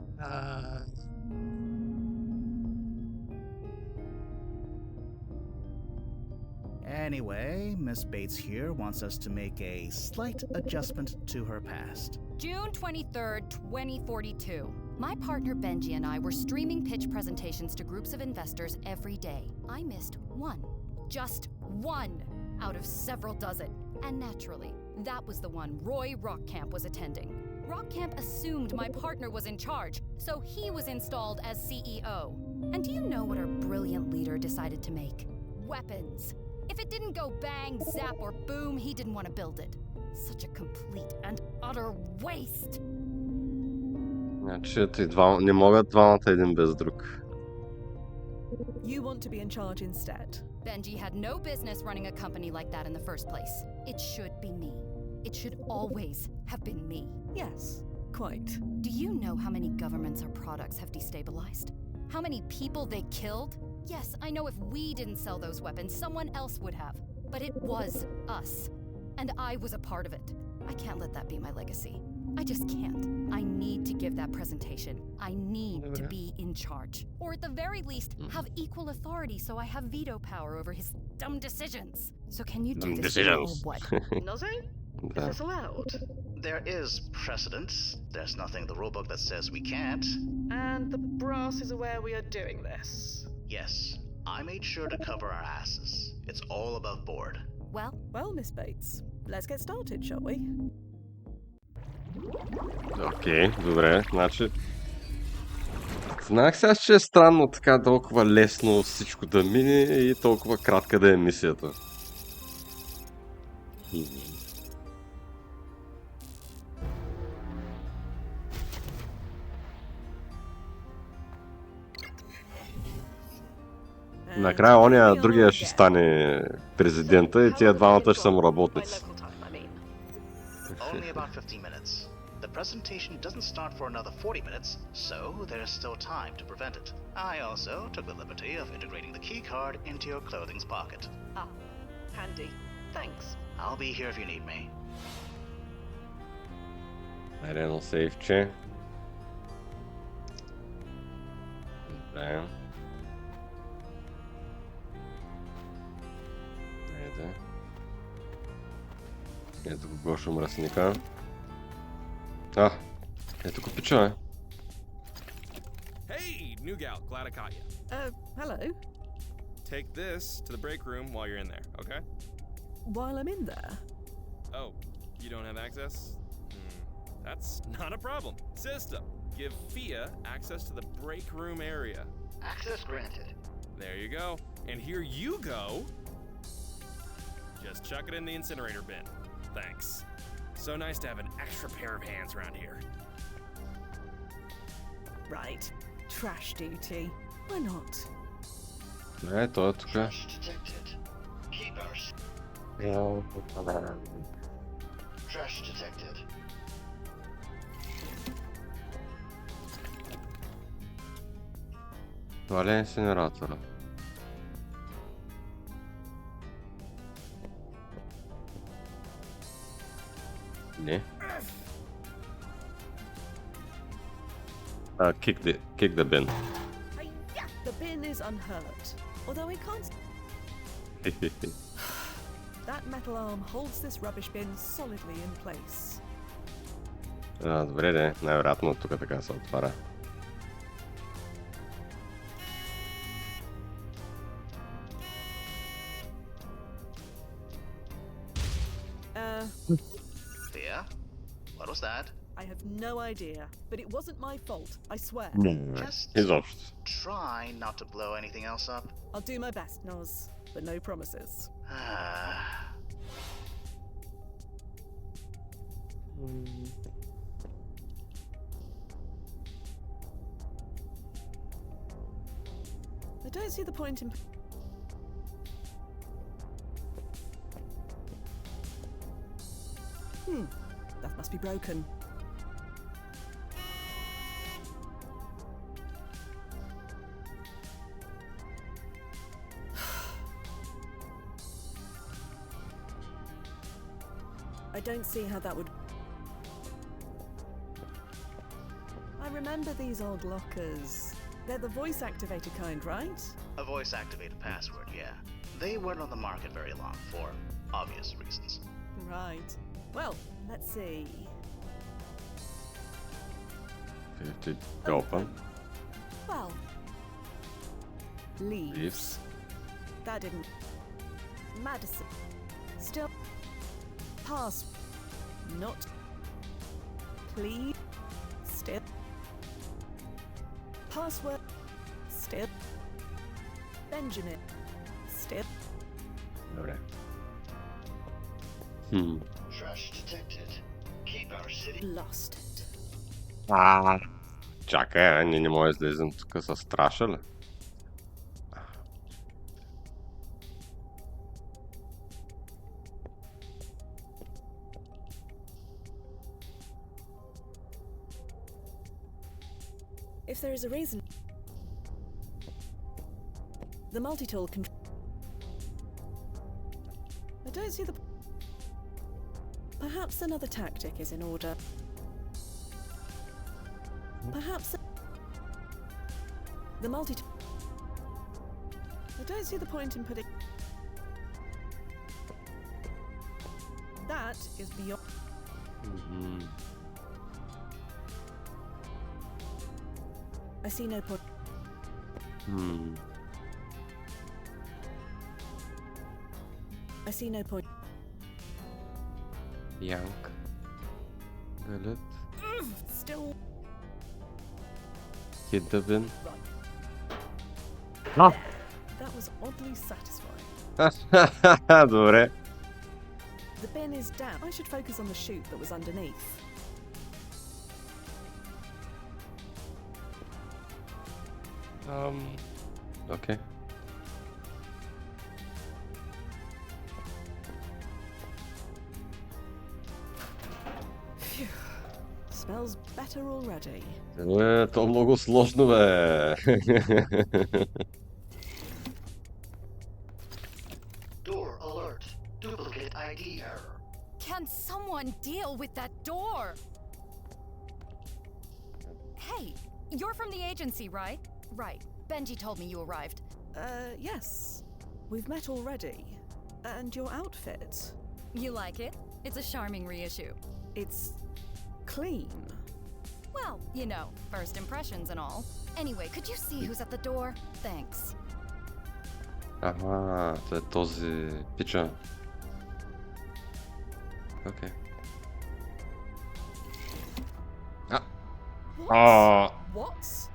Anyway, Miss Bates here wants us to make a slight adjustment to her past. June 23rd, 2042. My partner Benji and I were streaming pitch presentations to groups of investors every day. I missed one. Just one out of several dozen. And naturally, that was the one Roy Rockcamp was attending. Rockcamp assumed my partner was in charge, so he was installed as CEO. And do you know what our brilliant leader decided to make? Weapons. If it didn't go bang, zap, or boom, he didn't want to build it. Such a complete and utter waste. Значи не могат двамата един без друг. You want to be in charge instead. Benji had no business running a company like that in the first place. It should be me. It should always have been me. Yes, quite. Do you know how many governments our products have destabilized? How many people they killed? Yes, I know if we didn't sell those weapons, someone else would have. But it was us. And I was a part of it. I can't let that be my legacy. I just can't. I need to give that presentation. I need to be in charge. Or at the very least, have equal authority so I have veto power over his dumb decisions. So can you do Dumb this decisions. or what? Naze? Is Да. this allowed? There is precedent. There's nothing in the rulebook that says we can't. And the brass is aware we are doing this. Yes, I made sure to cover our asses. It's all above board. Well, Miss Bates, let's get started, shall we? Окей, добре, значи... Знаех сега, че е странно така толкова лесно всичко да мине и толкова кратка да е мисията. Накрая оня другия ще стане президента и тия двамата ще са му работници. Only about 15 minutes. The presentation doesn't start for another 40 minutes, so there's still time to prevent it. I also took the liberty of integrating the key card into your clothing's pocket. Ah, handy. Thanks. I'll be here if you need me. Айде едно сейфче. Добре. Айде. Ето го Гошо мръсника. Ето го пича, бе. Hey, new gal, glad I caught you. Hello. Take this to the break room while you're in there, okay? While I'm in there. Oh, you don't have access? That's not a problem. System, give Fia access to the break room area. Access granted. There you go. And here you go. Just chuck it in the incinerator bin. Thanks. So nice to have an extra pair of hands around here. Right. Trash duty. Why not? Той е тук. Trash detected. Keep our... Trash detected. Това ли е инсинератора? Не. Kick the bin. The bin is unhurt, although we can't. That metal arm holds this rubbish bin solidly in place. Добре, де. Най-вероятно тук така се отваря. Fia? What was that? I have no idea, but it wasn't my fault, I swear. Just Изобщо. try not to blow anything else up. I'll do my best, Noz, but no promises. I don't see the point in... That must be broken. I don't see how that would... I remember these old lockers. They're the voice-activated kind, right? A voice-activated password, yeah. They weren't on the market very long, for obvious reasons. Right. Well, let's see. Ти open. Well... Leaves. Leaves. That didn't... Madison. Still... Pass. Not... Please. Still... Password. Still... Benjamin. Still... Добре. Trash detected. Keep our city... Lost it. Чакай, ние не може да излезем тук с страша ли? If there is a reason... The multi-tool can... I don't see the... Perhaps another tactic is in order. Perhaps... The multi... I don't see the point in putting... That is beyond. I see no point. I see no point. Янг. Галет. Still. Хиддабин. That was oddly satisfying. Добре. The bin is down. I should focus on the chute that was underneath. Okay. Phew. Smells better already. То много сложно, бе. Door alert. Duplicate ID error. Can someone deal with that door? Hey, you're from the agency, right? Right. Benji told me you arrived. Yes. We've met already. And your outfit. You like it? It's a charming reissue. It's clean. Well, you know, first impressions and all. Anyway, could you see who's at the door? Thanks. Ага, това е този пича. Окей. What?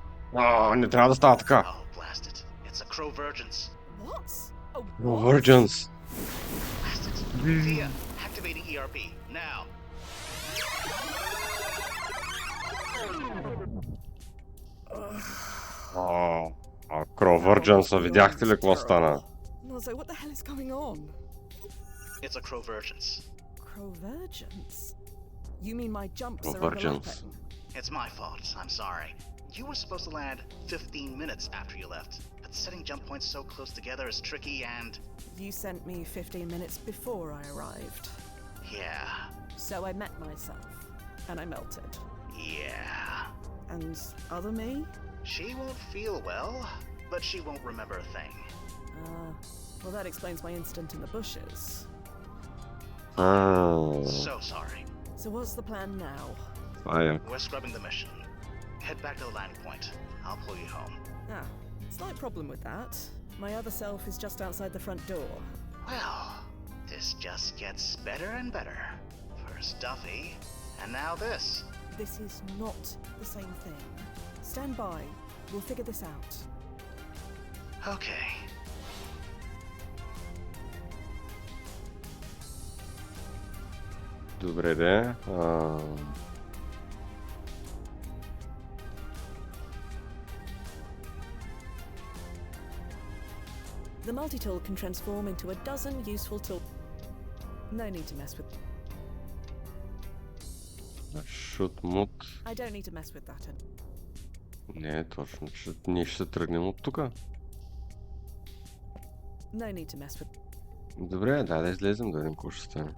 Не трябва да става така. Oh, blast it. It's a Crovergence. What? Oh, Convergence. Blast it. Fia, activating ERP. Now. Convergence, видяхте ли какво стана? Nazo, what the hell is going on? It's a Crovergence. Crovergence? You mean my jumps Convergence. are overlapping? It's my fault. I'm sorry. You were supposed to land 15 minutes after you left, but setting jump points so close together is tricky and... You sent me 15 minutes before I arrived. Yeah. So I met myself, and I melted. Yeah. And other me? She won't feel well, but she won't remember a thing. Well, that explains my incident in the bushes. So sorry. So what's the plan now? We're scrubbing the mission. Head back to the landing point. I'll pull you home. Slight problem with that. My other self is just outside the front door. Well, this just gets better and better. First Duffy, and now this. This is not the same thing. Stand by. We'll figure this out. Okay. Добре, де. The multi-tool can transform into a dozen useful tools. No need to mess with. Shoot mood. I don't need to mess with that. Не, точно. Ние ще тръгнем от тук. No need to mess with. Добре, да излезем, да видим какво ще стане.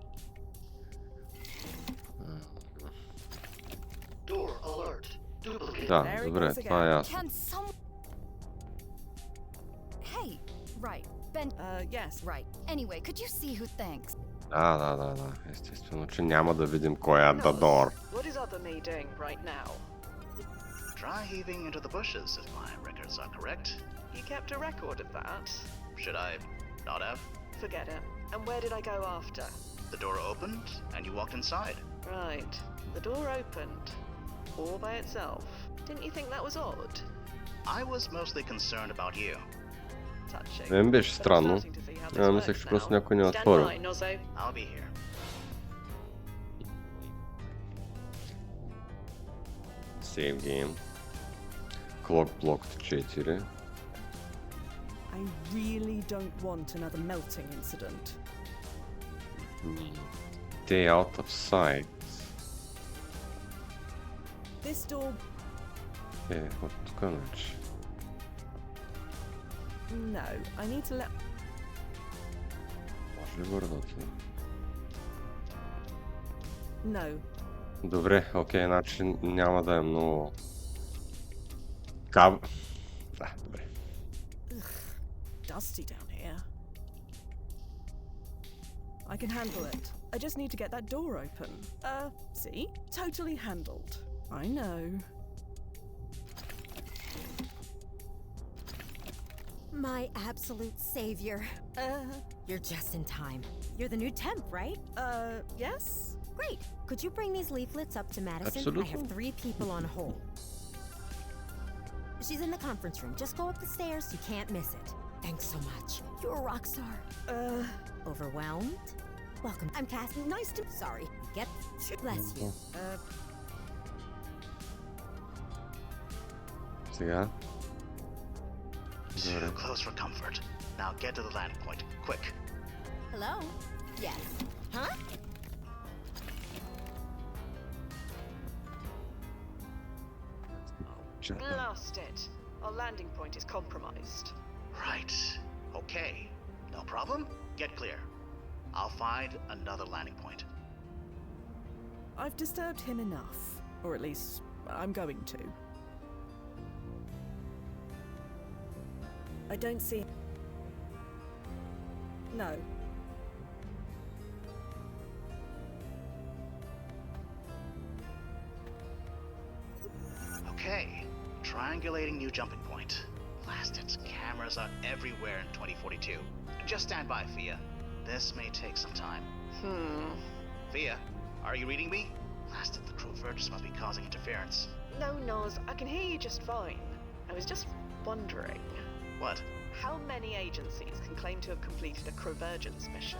Door alert. Duplicate. Да, добре, това е ясно. Can some... Hey, right. Ben... Yes. Right. Anyway, could you see who thanks? Да. Естествено, че няма да видим кой е the door. What is other me doing right now? Dry heaving into the bushes, if my records are correct. You kept a record of that? Should I not have? Forget it. And where did I go after? The door opened, and you walked inside. Right. The door opened. All by itself. Didn't you think that was odd? I was mostly concerned about you. Touching. Мен беше But I'm странно. starting to see how this Мислех, че works просто now. някой ни Stand отворил. by, Nozzo. I'll be here. Save game. Clock blocked 4. I really don't want another melting incident. Stay out of sight. This door. От тук значи. No, I need to let. Може ли върнат? No. Добре, окей, значи няма да е много... Да, добре. Dusty down here. I can handle it. I just need to get that door open. See? Totally handled. I know. My absolute savior. You're just in time. You're the new temp, right? Yes? Great. Could you bring these leaflets up to Madison? Absolutely. I have 3 people on hold. She's in the conference room. Just go up the stairs. You can't miss it. Thanks so much. You're a rock star. Overwhelmed? Welcome. I'm Cass. Nice to... Sorry. Get... Bless you. Сега. Too close for comfort. Now get to the landing point. Quick. Hello? Yes. Huh? Blast it. Our landing point is compromised. Right. Okay. No problem. Get clear. I'll find another landing point. I've disturbed him enough. Or at least, I'm going to. I don't see... No. Okay. Triangulating new jumping point. Blast it. Cameras are everywhere in 2042. Just stand by, Fia. This may take some time. Fia, are you reading me? Blast it. The convergence must be causing interference. No, Noz, I can hear you just fine. I was just wondering. What? How many agencies can claim to have completed a convergence mission?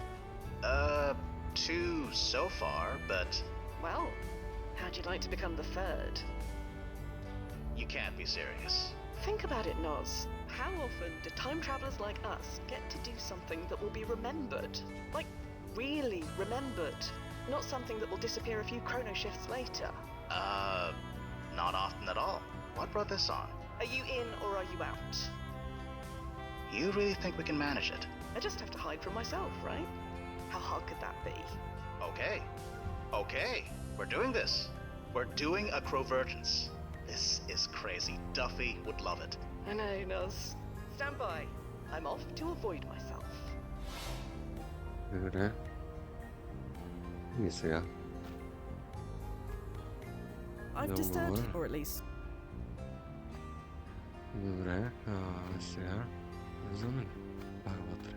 2 so far, but... Well, how'd you like to become the 3rd? You can't be serious. Think about it, Noz. How often do time travelers like us get to do something that will be remembered? Like, really remembered. Not something that will disappear a few chrono shifts later. Not often at all. What brought this on? Are you in or are you out? You really think we can manage it? I just have to hide from myself, right? How hard could that be? Okay. We're doing this. We're doing a convergence. This is crazy. Duffy would love it. I know, Noz. Stand by. I'm off to avoid myself. Добре. И сега. I've disturbed... Or at least... Добре. Сега. Влизаме. Пак вътре.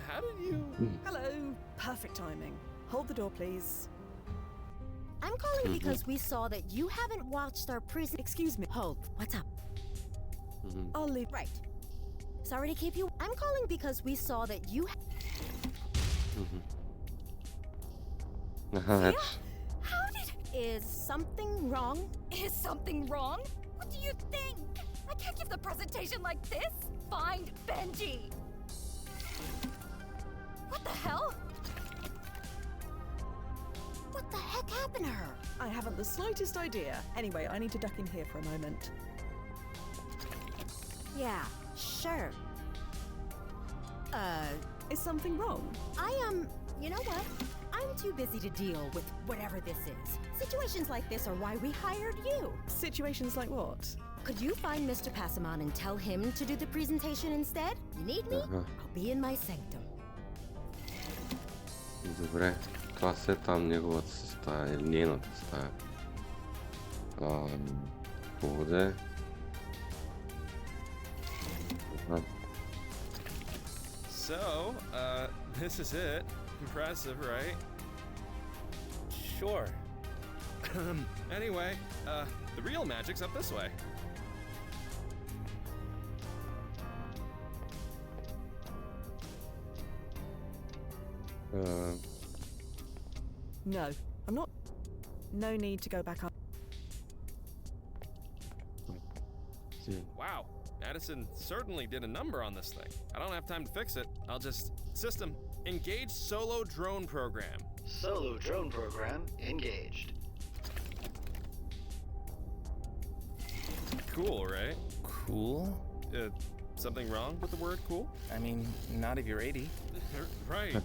How did you... Hello. Perfect timing. Hold the door, please. I'm calling because we saw that you haven't watched our prison... Excuse me. Hold. What's up? I'll leave... Right. Sorry to keep you... I'm calling because we saw that you... How did... Is something wrong? Is something wrong? What do you think? I can't give the presentation like this. Find Benji. What the hell? What the heck happened to her? I haven't the slightest idea. Anyway, I need to duck in here for a moment. Yeah, sure. Is something wrong? You know what? I'm too busy to deal with whatever this is. Situations like this are why we hired you. Situations like what? Could you find Mr. Passamon and tell him to do the presentation instead? You need me? I'll be in my sanctum. Добре. Това все там неговата си стая или нейната стая. Поводе. So, this is it. Impressive, right? Sure. Anyway, the real magic's up this way. No, I'm not... No need to go back up. Wow, Madison certainly did a number on this thing. I don't have time to fix it. I'll just... System, engage solo drone program. Solo drone program engaged. Cool, right? Cool? Something wrong with the word cool? I mean, not if you're 80. Right.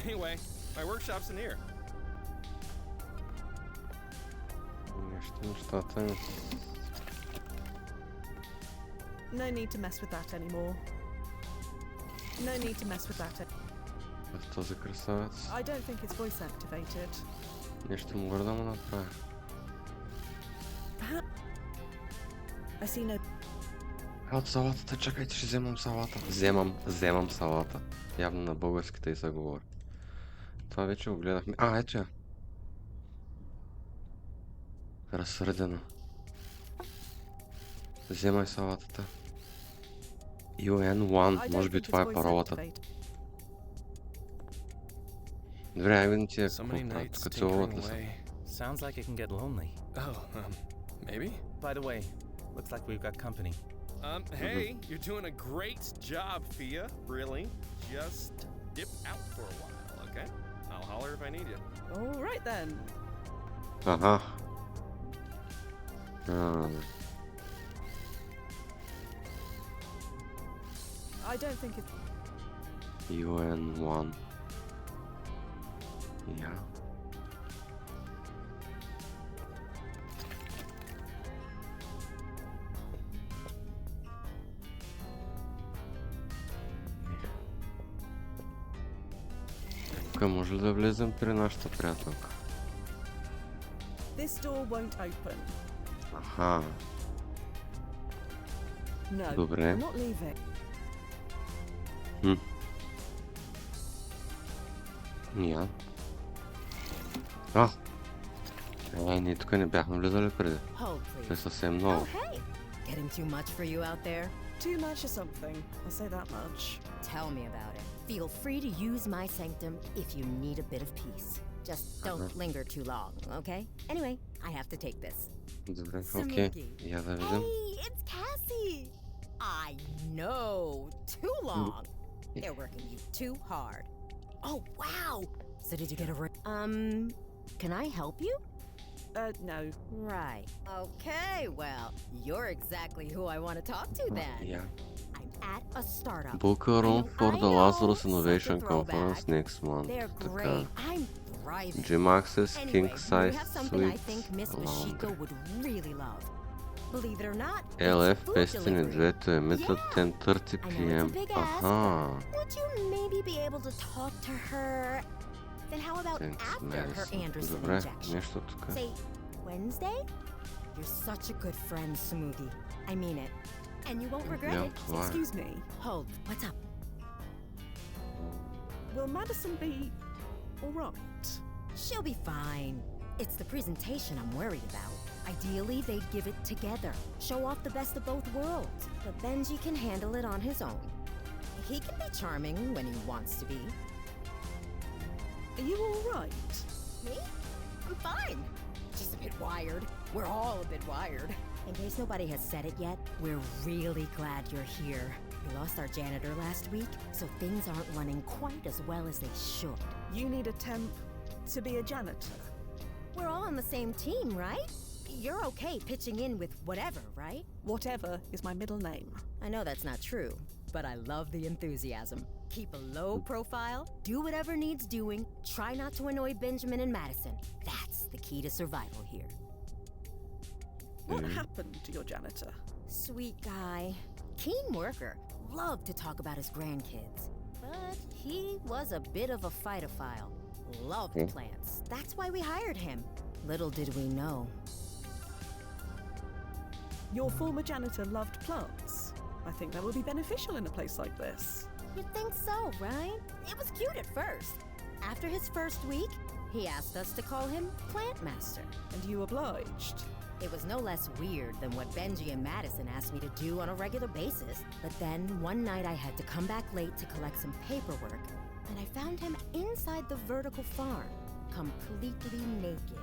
Anyway, my workshop's in here. No need to mess with that anymore. No need to mess with that. Този красавец. I don't think it's voice activated. Нещо мога да му направя. I see no. От салатата, чакайте, ще вземам салата. Вземам салата. Явно на българската и се говори. Това вече го гледахме. Ето я. Разсърдена. Вземай салатата. UN1, може би това е паролата. Добре, айде ти е тук целуват ли са? Sounds like it can get lonely. Oh, maybe? By the way, looks like we've got company. Hey, you're doing a great job, Fia. Really. Just dip out for a while, okay? I'll holler if I need you. All right then. Ага. I don't think it's. UN1. Yeah. Тук може ли да влезем при нашата приятелка? This door won't open. Аха. No. Добре. I'm not leaving. Я. Ние тук не бяхме влизали преди. Това е съвсем ново. Getting too much for you out there? Too much or something. I'll say that much. Tell me about it. Feel free to use my sanctum if you need a bit of peace. Just don't linger too long, okay? Anyway, I have to take this. Добре, окей. Я да видим. Hey, it's Cassie! I know. Too long. They're working you too hard. Oh, wow! So did you get a can I help you? No. Right. Okay, well, you're exactly who I want to talk to then. Yeah. I'm at a startup. Book a room for the Lazarus Innovation Conference next month. They're great. I'm thriving. Gym access, Anyway, king we size have something I suite, think Miss Mashiko laundry. would really love. Believe it or not, LF it's food Pestiny delivery. 2 emit at 10:30 p.m. Аха. Would you maybe be able to talk to her? Then how about after her Anderson Добре, injection? нещо тук. Say, Wednesday? You're such a good friend, Sumugi. I mean it. And you won't regret Yeah, it. why? Excuse me. Hold, what's up? Will Madison be all right? She'll be fine. It's the presentation I'm worried about. Ideally, they'd give it together. Show off the best of both worlds. But Benji can handle it on his own. He can be charming when he wants to be. Are you all right? Me? I'm fine. Just a bit wired. We're all a bit wired. In case nobody has said it yet, we're really glad you're here. We lost our janitor last week, so things aren't running quite as well as they should. You need a temp to be a janitor. We're all on the same team, right? You're okay pitching in with whatever, right? Whatever is my middle name. I know that's not true, but I love the enthusiasm. Keep a low profile, do whatever needs doing, try not to annoy Benjamin and Madison. That's the key to survival here. What happened to your janitor? Sweet guy. Keen worker. Loved to talk about his grandkids. But he was a bit of a fightophile. Loved plants. That's why we hired him. Little did we know. Your former janitor loved plants. I think that will be beneficial in a place like this. You'd think so, right? It was cute at first. After his first week, he asked us to call him Plant Master. And you obliged. It was no less weird than what Benji and Madison asked me to do on a regular basis. But then one night I had to come back late to collect some paperwork, and I found him inside the vertical farm, completely naked,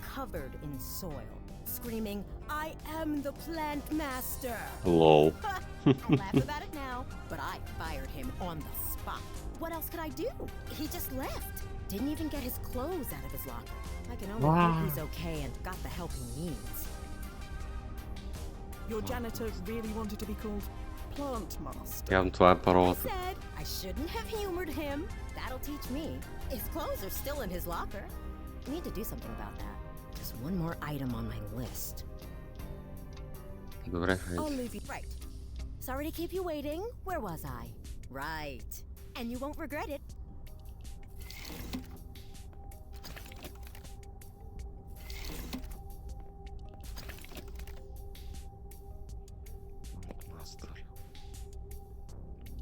covered in soil, screaming, "I am the Plant Master!" Lol. I laugh about it now, but I fired him on the spot. What else could I do? He just left. Didn't even get his clothes out of his locker. I can only hope he's okay and got the help he needs. Your janitor really wanted to be called Plant Master. Явно това е I паролата. said I shouldn't have humored him. That'll teach me. His clothes are still in his locker. I need to do something about that. Just one more item on my list. Добре, I'll хайде. leave you. Right. Sorry to keep you waiting. Where was I? Right. And you won't regret it.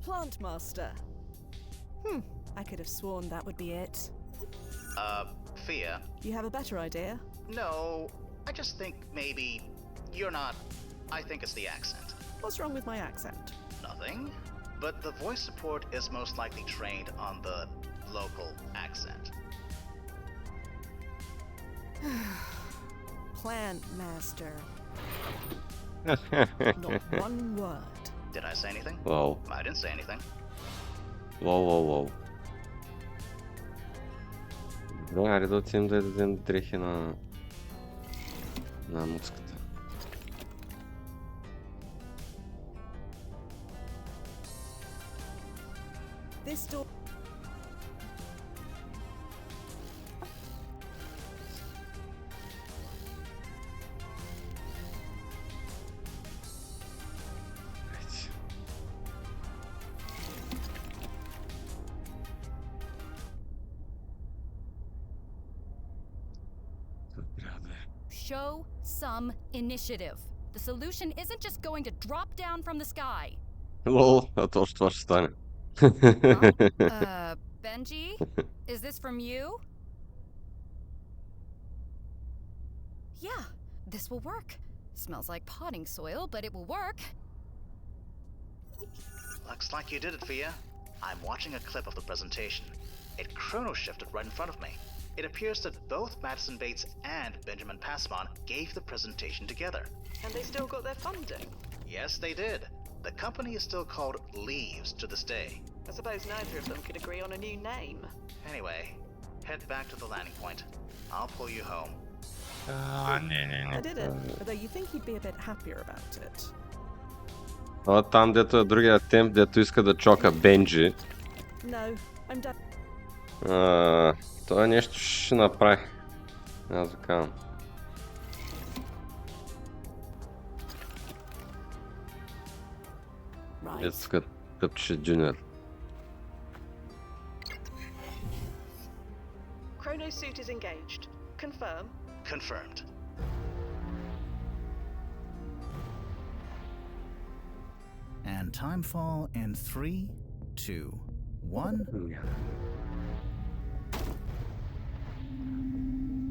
Plant master. I could have sworn that would be it. Fia. You have a better idea? No, I just think maybe you're not. I think it's the accent. What's wrong with my accent? Nothing. But the voice support is most likely trained on the local accent. Plant master. Not one word. Did I say anything? Wow. I didn't say anything. Wow. Добре, айде да отидем да дадем дрехи на муската. This door. Show some initiative. The solution isn't just going to drop down from the sky. Лол, а точно това ще стане. Benji? Is this from you? Yeah, this will work. Smells like potting soil, but it will work. Looks like you did it, Fia. I'm watching a clip of the presentation. It chrono shifted right in front of me. It appears that both Madison Bates and Benjamin Passmon gave the presentation together. And they still got their funding? Yes, they did. The company is still called Leaves to this day. I suppose neither of them could agree on a new name. Anyway, head back to the landing point. I'll pull you home. I did it, although you think he'd be a bit happier about it. Там, дето е другия темп, дето иска да чока Бенджи. No, I'm done. Това нещо ще направи. Аз да казвам. Ето къпче Джуниор. Chrono suit is engaged. Confirm. Confirmed. And timefall in 3, 2, 1.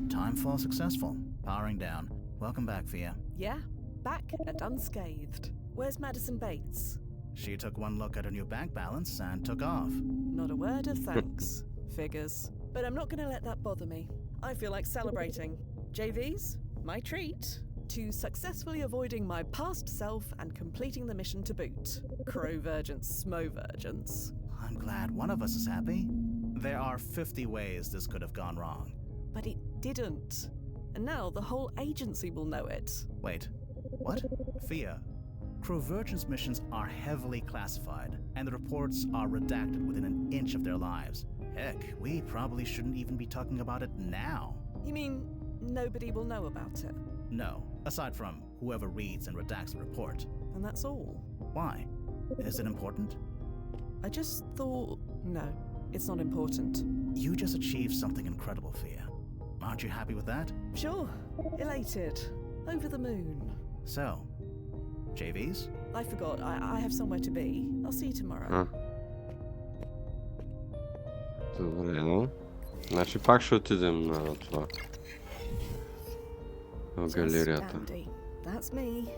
Timefall successful. Powering down. Welcome back, Fia. Yeah, back and unscathed. Where's Madison Bates? She took one look at her new bank balance and took off. Not a word of thanks. Figures. But I'm not gonna let that bother me. I feel like celebrating. JVs, my treat. To successfully avoiding my past self and completing the mission to boot. Crow-virgence, smo-virgence. I'm glad one of us is happy. There are 50 ways this could have gone wrong. But it didn't. And now the whole agency will know it. Wait, what? Fia, Crow-virgence missions are heavily classified, and the reports are redacted within an inch of their lives. Heck, we probably shouldn't even be talking about it now. You mean nobody will know about it? No, aside from whoever reads and redacts the report. And that's all? Why? Is it important? I just thought... No, it's not important. You just achieved something incredible, Fia. Aren't you happy with that? Sure. Elated. Over the moon. So, JVs? I forgot. I have somewhere to be. I'll see you tomorrow. Добре, но. Значи пак ще отидем на това. В галерията. That's me.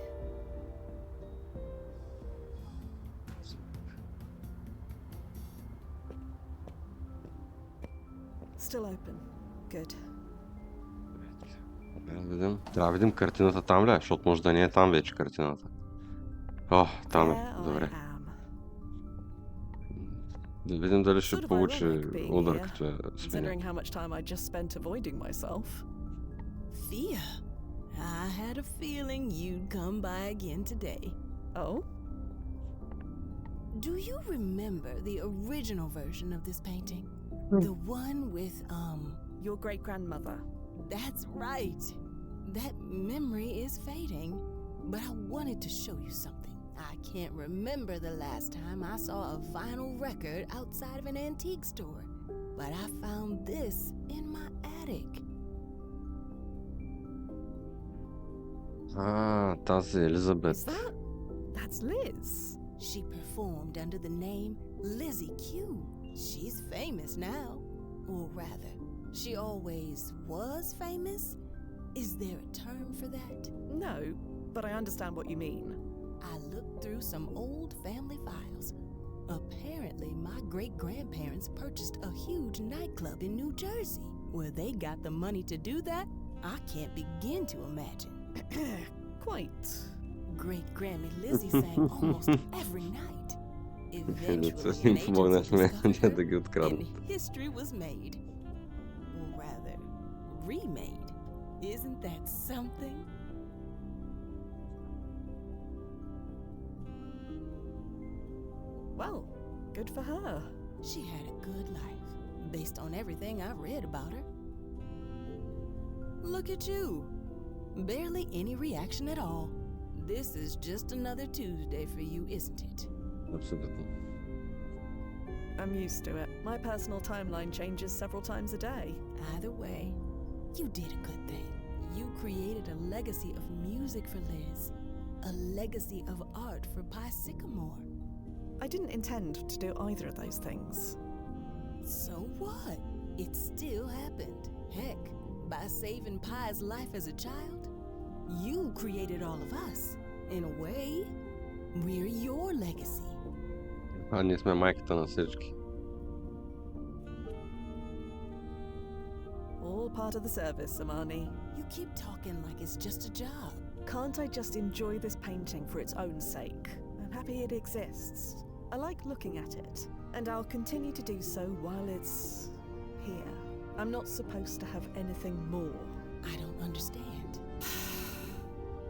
Still open. Good. Трябва да видим картината там ли, защото може да не е там вече картината. О, там е. Добре. Да видим дали ще получи удар като я сменя. Fia, I had a feeling you'd come by again today. Oh? Do you remember the original version of this painting? The one with, your great-grandmother. That's right. That memory is fading, but I wanted to show you something. I can't remember the last time I saw a vinyl record outside of an antique store, but I found this in my attic. Тази Елизабет. Is that? That's Liz. She performed under the name Lizzie Q. She's famous now. Or rather, she always was famous. Is there a term for that? No, but I understand what you mean. I looked through some old family files. Apparently, my great-grandparents purchased a huge nightclub in New Jersey. Where they got the money to do that, I can't begin to imagine. Quite. Great-Grammy Lizzie sang almost every night. Eventually, им an agent помогнахме discovered да ги her, откраднат. and history was made. Or rather, remade. Isn't that something? Well, good for her. She had a good life, based on everything I read about her. Look at you. Barely any reaction at all. This is just another Tuesday for you, isn't it? Абсолютно. I'm used to it. My personal timeline changes several times a day. Either way, you did a good thing. You created a legacy of music for Liz, a legacy of art for Pi Sycamore. I didn't intend to do either of those things. So what? It still happened. Heck, by saving Pi's life as a child, you created all of us. In a way, we're your legacy. Ние сме майката на всички. All part of the service, Amani. You keep talking like it's just a job. Can't I just enjoy this painting for its own sake? I'm happy it exists. I like looking at it, and I'll continue to do so while it's here. I'm not supposed to have anything more. I don't understand.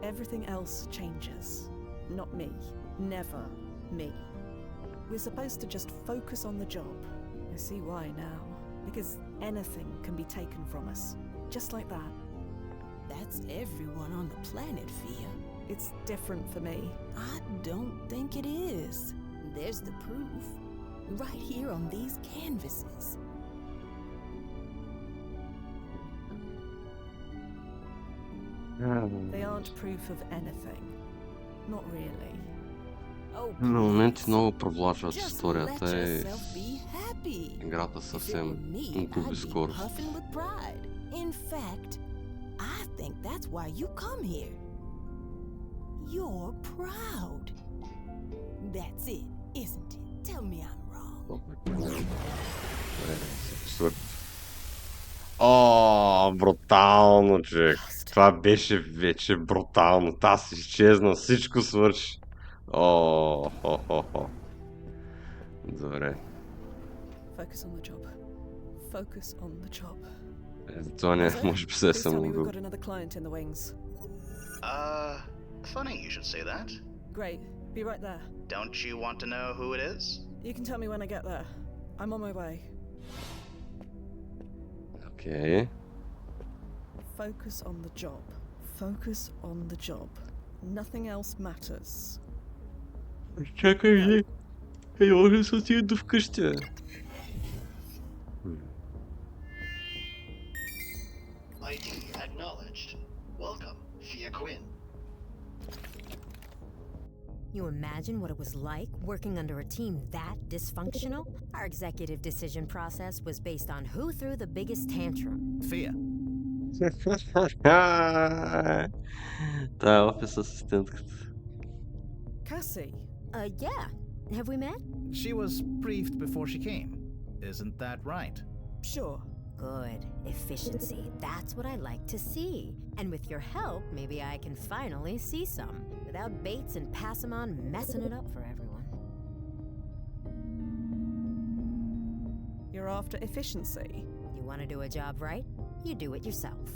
Everything else changes. Not me. Never me. We're supposed to just focus on the job. I see why now. Because anything can be taken from us. Just like that. That's everyone on the planet, Fia. It's different for me. I don't think it is. There's the proof. Right here on these canvases. They aren't proof of anything. Not really. Oh, На моменти please. много провлачват Just let историята и yourself be happy. играта If it съвсем were me, губи I'd be скорост. puffing with pride. In fact, I think that's why you come here. You're proud. That's it, isn't it? Tell me I'm wrong. О, брутално, човек. Това беше вече брутално. Таз изчезна, всичко свърши. О, хо. Добре. Focus on the job. Focus on the job. Това не, може би се Please съм tell me we've убил. got another client in the wings. Funny you should say that. Great. Be right there. Don't you want to know who it is? You can tell me when I get there. I'm on my way. Окей. Focus on the job. Focus on the job. Nothing else matters. Чакай, не може да се отиде до вкъщи, бе. ID acknowledged. Welcome, Fia Quinn. You imagine what it was like working under a team that dysfunctional? Our executive decision process was based on who threw the biggest tantrum. Fia, Та е офис асистентката. Cassie. Yeah. Have we met? she was briefed before she came. Isn't that right? Sure. Good. Efficiency. That's what I like to see. And with your help, maybe I can finally see some. Without Bates and Passamon messing it up for everyone. You're after efficiency. You want to do a job right? You do it yourself.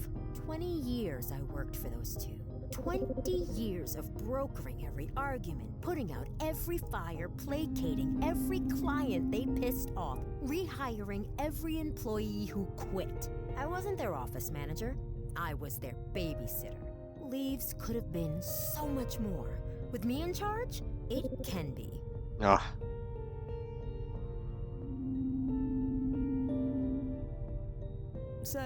20 years I worked for those two. 20 years of brokering every argument, putting out every fire, placating every client they pissed off, rehiring every employee who quit. I wasn't their office manager. I was their babysitter. Leaves could have been so much more. With me in charge, It can be. So,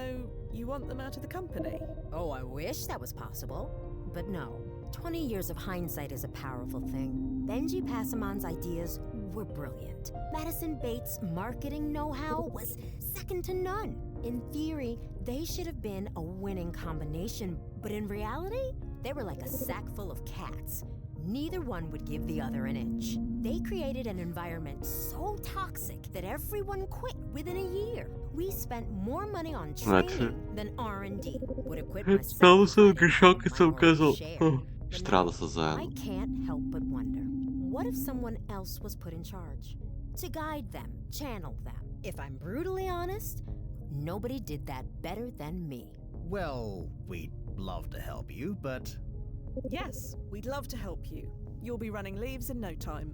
you want them out of the company? Oh, I wish that was possible. But no. 20 years of hindsight is a powerful thing. Benji Passamon's ideas were brilliant. Madison Bates' marketing know-how was second to none. In theory, they should have been a winning combination, but in reality, they were like a sack full of cats. Neither one would give the other an inch. They created an environment so toxic that everyone quit within a year. We spent more money on training than R&D. Would have quit myself if I didn't have my share. Ще трябва да са I заедно. can't help but wonder, what if someone else was put in charge? To guide them, channel them. If I'm brutally honest, nobody did that better than me. Well, we'd love to help you, but... Yes, we'd love to help you. You'll be running leaves in no time.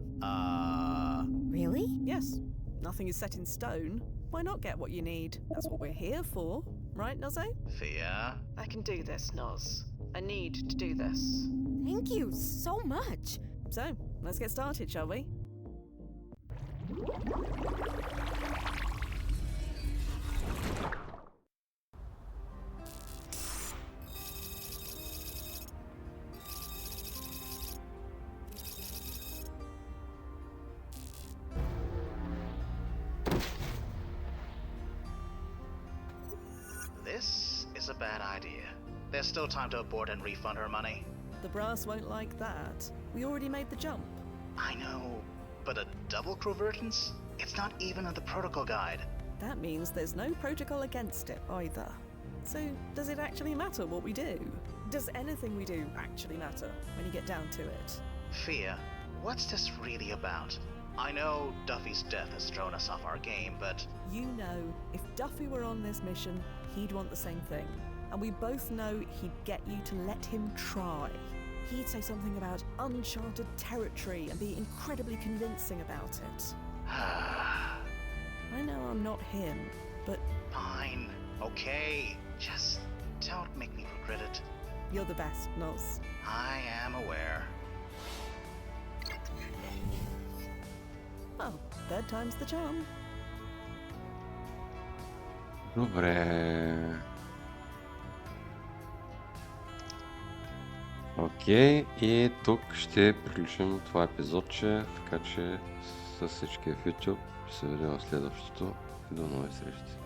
Really? Yes, nothing is set in stone. Why not get what you need? That's what we're here for. Right, Nozo? Fia? I can do this, Noz. I need to do this. Thank you so much. So, let's get started, shall we? This is a bad idea. There's still time to abort and refund her money. The brass won't like that. We already made the jump. I know, but a double convergence? It's not even in the protocol guide. That means there's no protocol against it either. So, does it actually matter what we do? Does anything we do actually matter when you get down to it? Fia, what's this really about? I know Duffy's death has thrown us off our game, but... You know, if Duffy were on this mission, he'd want the same thing. And we both know he'd get you to let him try. He'd say something about uncharted territory and be incredibly convincing about it. I know I'm not him, but... Fine, okay. Just don't make me regret it. You're the best, Noz. I am aware. Well, third time's the charm. Добре. Окей, и тук ще приключим това епизодче, така че с всички в YouTube ще се видим в следващото и до нови срещи.